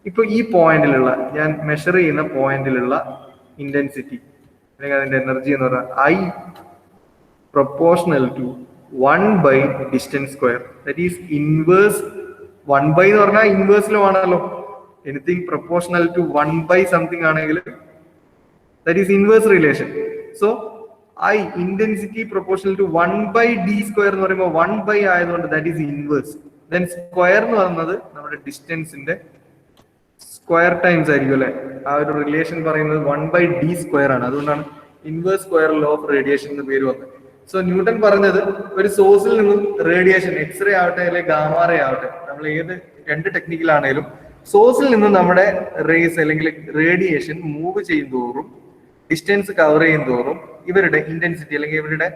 ഇപ്പൊ ഈ പോയിന്റിലുള്ള ഞാൻ മെഷർ ചെയ്യുന്ന പോയിന്റിലുള്ള ഇന്റൻസിറ്റി അല്ലെങ്കിൽ അതിന്റെ എനർജി എന്ന് പറഞ്ഞാൽ I proportional to 1 / distance square. That is inverse 1 എന്ന് പറഞ്ഞാൽ ഇൻവേഴ്സിലും ആണല്ലോ. എനിത്തിങ് പ്രൊപ്പോർഷണൽ ടു 1 / സംതിങ് ആണെങ്കിൽ that is inverse relation. So I intensity proportional to 1 / d square എന്ന് പറയുമ്പോൾ 1 / ആയതുകൊണ്ട് that is inverse. Then square എന്ന് പറയുന്നത് നമ്മുടെ ഡിസ്റ്റൻസിന്റെ സ്ക്വയർ ടൈംസ് ആയിരിക്കും അല്ലെ. ആ ഒരു റിലേഷൻ പറയുന്നത് 1 / d സ്ക്വയർ ആണ്. അതുകൊണ്ടാണ് inverse square law of radiation എന്ന് പേര് വന്നത്. സോ ന്യൂട്ടൺ പറഞ്ഞത് ഒരു സോഴ്സിൽ നിന്നും റേഡിയേഷൻ എക്സ്റേ ആവട്ടെ അല്ലെങ്കിൽ ഗാമാറേ ആവട്ടെ, നമ്മൾ ഏത് രണ്ട് ടെക്നിക്കിലാണേലും സോഴ്സിൽ നിന്നും നമ്മുടെ റേസ് അല്ലെങ്കിൽ റേഡിയേഷൻ മൂവ് ചെയ്യും തോറും, ഡിസ്റ്റൻസ് കവർ ചെയ്യും തോറും ഇവരുടെ ഇന്റൻസിറ്റി അല്ലെങ്കിൽ ഇവരുടെ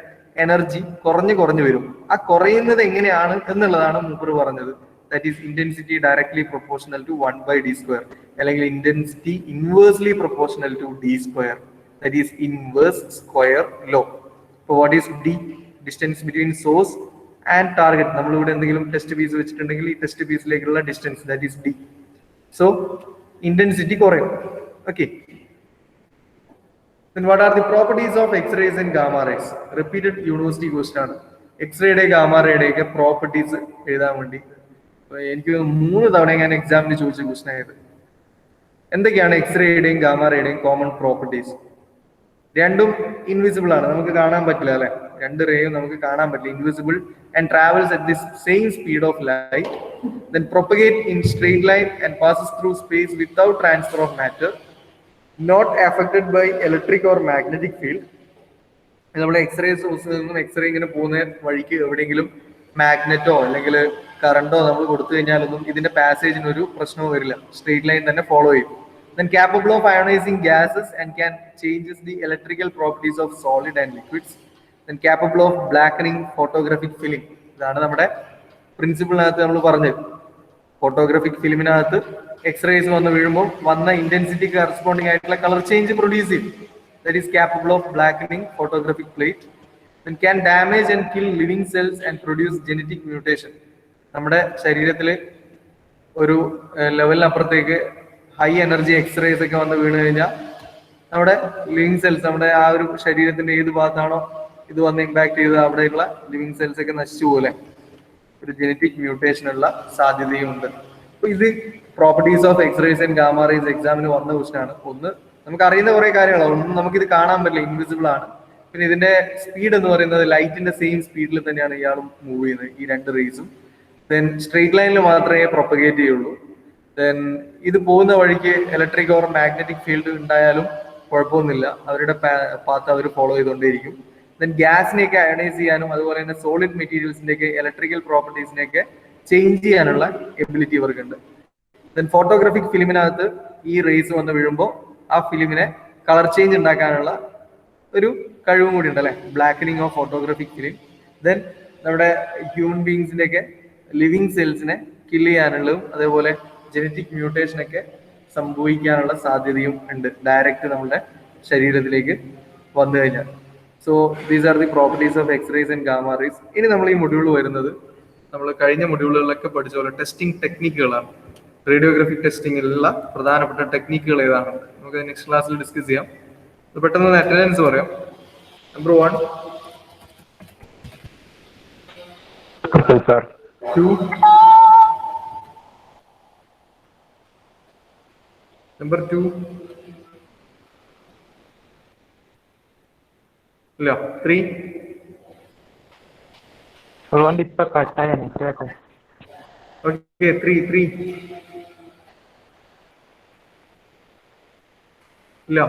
എനർജി കുറഞ്ഞു വരും. ആ കുറയുന്നത് എങ്ങനെയാണ് എന്നുള്ളതാണ് മൂപ്പർ പറഞ്ഞത്. That is intensity directly proportional to 1 / d square, അല്ലെങ്കിൽ intensity inversely proportional to d square. That is inverse square law. അപ്പോൾ what is d? Distance between source and target. നമ്മളിവിടെ എന്തെങ്കിലും ടെസ്റ്റ് പീസ് വെച്ചിട്ടുണ്ടെങ്കിൽ ഈ ടെസ്റ്റ് പീസിലേക്കുള്ള distance that is d. So intensity കുറയും. Okay. Then what are the properties of X-rays and gamma rays? Repeated university question ആണ്. എക്സ്റേയുടെ gamma റേയുടെ ഒക്കെ properties എഴുതാൻ വേണ്ടി എനിക്ക് 3 തവണ ഞാൻ എക്സാമിന് ചോദിച്ച ക്വസ്റ്റൻ ആയത്. എന്തൊക്കെയാണ് എക്സ്റേയുടെയും ഗാമ റേയുടെയും കോമൺ പ്രോപ്പർട്ടീസ്? രണ്ടും ഇൻവിസിബിൾ ആണ്, നമുക്ക് കാണാൻ പറ്റില്ല അല്ലെ. രണ്ട് റേയും നമുക്ക് കാണാൻ പറ്റില്ല. Invisible and travels at the same speed of light, then propagate in straight line and passes through space without transfer of matter, not affected by electric or magnetic field. നമ്മുടെ എക്സ്റേ സോഴ്സിൽ നിന്നും എക്സ്റേ ഇങ്ങനെ പോകുന്ന വഴിക്ക് എവിടെയെങ്കിലും magneto അല്ലെങ്കിൽ കറണ്ടോ നമ്മൾ കൊടുത്തു കഴിഞ്ഞാലൊന്നും ഇതിന്റെ പാസേജിന് ഒരു പ്രശ്നവും വരില്ല. സ്ട്രെയിറ്റ് ലൈൻ തന്നെ ഫോളോ ചെയ്യും. Then capable of ionizing gases and can changes the electrical properties of solid and liquids. Then capable of blackening photographic film. ഇതാണ് നമ്മുടെ പ്രിൻസിപ്പിളിനകത്ത് നമ്മൾ പറഞ്ഞത്. ഫോട്ടോഗ്രാഫിക് ഫിലിമിനകത്ത് എക്സ്റേസ് വന്ന് വീഴുമ്പോൾ വന്ന ഇന്റൻസിറ്റി കറസ്പോണ്ടിങ് ആയിട്ടുള്ള കളർ ചേഞ്ച് പ്രൊഡ്യൂസ് ചെയ്യും. That is capable of blackening photographic plate. Then can damage and kill living cells and produce genetic mutation. നമ്മുടെ ശരീരത്തിൽ ഒരു ലെവലിനപ്പുറത്തേക്ക് ഹൈ എനർജി എക്സ്റേസ് ഒക്കെ വന്ന് വീണ് കഴിഞ്ഞാൽ നമ്മുടെ ലിവിങ് സെൽസ്, നമ്മുടെ ആ ഒരു ശരീരത്തിന്റെ ഏത് ഭാഗത്താണോ ഇത് വന്ന് ഇമ്പാക്ട് ചെയ്ത് അവിടെയുള്ള ലിവിങ് സെൽസ് ഒക്കെ നശിച്ചു പോലെ ഒരു ജനറ്റിക് മ്യൂട്ടേഷൻ ഉള്ള സാധ്യതയും ഉണ്ട്. അപ്പൊ ഇത് properties of x-rays and gamma rays എക്സാമിന് വന്ന ക്വസ്റ്റൻ ആണ്. ഒന്ന് നമുക്ക് അറിയുന്ന കുറെ കാര്യങ്ങളാണ്. ഒന്നും നമുക്കിത് കാണാൻ പറ്റില്ല, ഇൻവിസിബിൾ ആണ്. പിന്നെ ഇതിന്റെ സ്പീഡ് എന്ന് പറയുന്നത് ലൈറ്റിന്റെ സെയിം സ്പീഡിൽ തന്നെയാണ് ഇയാളും മൂവ് ചെയ്യുന്നത്, ഈ രണ്ട് റേസും. ദെൻ സ്ട്രെയിറ്റ് ലൈനിൽ മാത്രമേ പ്രൊപ്പഗേറ്റ് ചെയ്യുള്ളൂ. ദെൻ ഇത് പോകുന്ന വഴിക്ക് ഇലക്ട്രിക് ഓർ മാഗ്നറ്റിക് ഫീൽഡ് ഉണ്ടായാലും കുഴപ്പമൊന്നുമില്ല, അവരുടെ പാത്ത് അവർ ഫോളോ ചെയ്തുകൊണ്ടേയിരിക്കും. ദെൻ ഗ്യാസിനെയൊക്കെ അയണൈസ് ചെയ്യാനും അതുപോലെ തന്നെ സോളിഡ് മെറ്റീരിയൽസിന്റെയൊക്കെ ഇലക്ട്രിക്കൽ പ്രോപ്പർട്ടീസിനെയൊക്കെ ചേഞ്ച് ചെയ്യാനുള്ള എബിലിറ്റി ഇവർക്കുണ്ട്. ദെൻ ഫോട്ടോഗ്രാഫിക് ഫിലിമിനകത്ത് ഈ റേസ് വന്ന് വീഴുമ്പോൾ ആ ഫിലിമിനെ കളർ ചേഞ്ച് ഉണ്ടാക്കാനുള്ള ഒരു കഴിവും കൂടി ഉണ്ട് അല്ലെ, ബ്ലാക്കനിങ് ഓഫ് ഫോട്ടോഗ്രാഫിക് ഫിലിം. ദെൻ നമ്മുടെ ഹ്യൂമൻ ബീങ്സിന്റെ ഒക്കെ ലിവിങ് സെൽസിനെ കില്ല് ചെയ്യാനുള്ളതും അതേപോലെ ജനറ്റിക് മ്യൂട്ടേഷനൊക്കെ സംഭവിക്കാനുള്ള സാധ്യതയും ഉണ്ട് ഡയറക്റ്റ് നമ്മുടെ ശരീരത്തിലേക്ക് വന്നു കഴിഞ്ഞാൽ. So these are the properties of x-rays and gamma rays. ഇനി നമ്മൾ ഈ മൊഡ്യൂൾ വരുന്നത് നമ്മൾ കഴിഞ്ഞ മൊഡ്യൂളുകളിലൊക്കെ പഠിച്ച പോലെ ടെസ്റ്റിംഗ് ടെക്നിക്കുകളാണ്. റേഡിയോഗ്രാഫിക് ടെസ്റ്റിങ്ങിലുള്ള പ്രധാനപ്പെട്ട ടെക്നിക്കുകൾ ഏതാണ് നമുക്ക് നെക്സ്റ്റ് ക്ലാസ്സിൽ ഡിസ്കസ് ചെയ്യാം. പെട്ടെന്ന് അറ്റൻഡൻസ് പറയാം. നമ്പർ 1, 2, നമ്പർ 2 ഇല്ല, 3 ഇപ്പൊ കട്ടായാണ്. ഓക്കെ, 3 ഇല്ല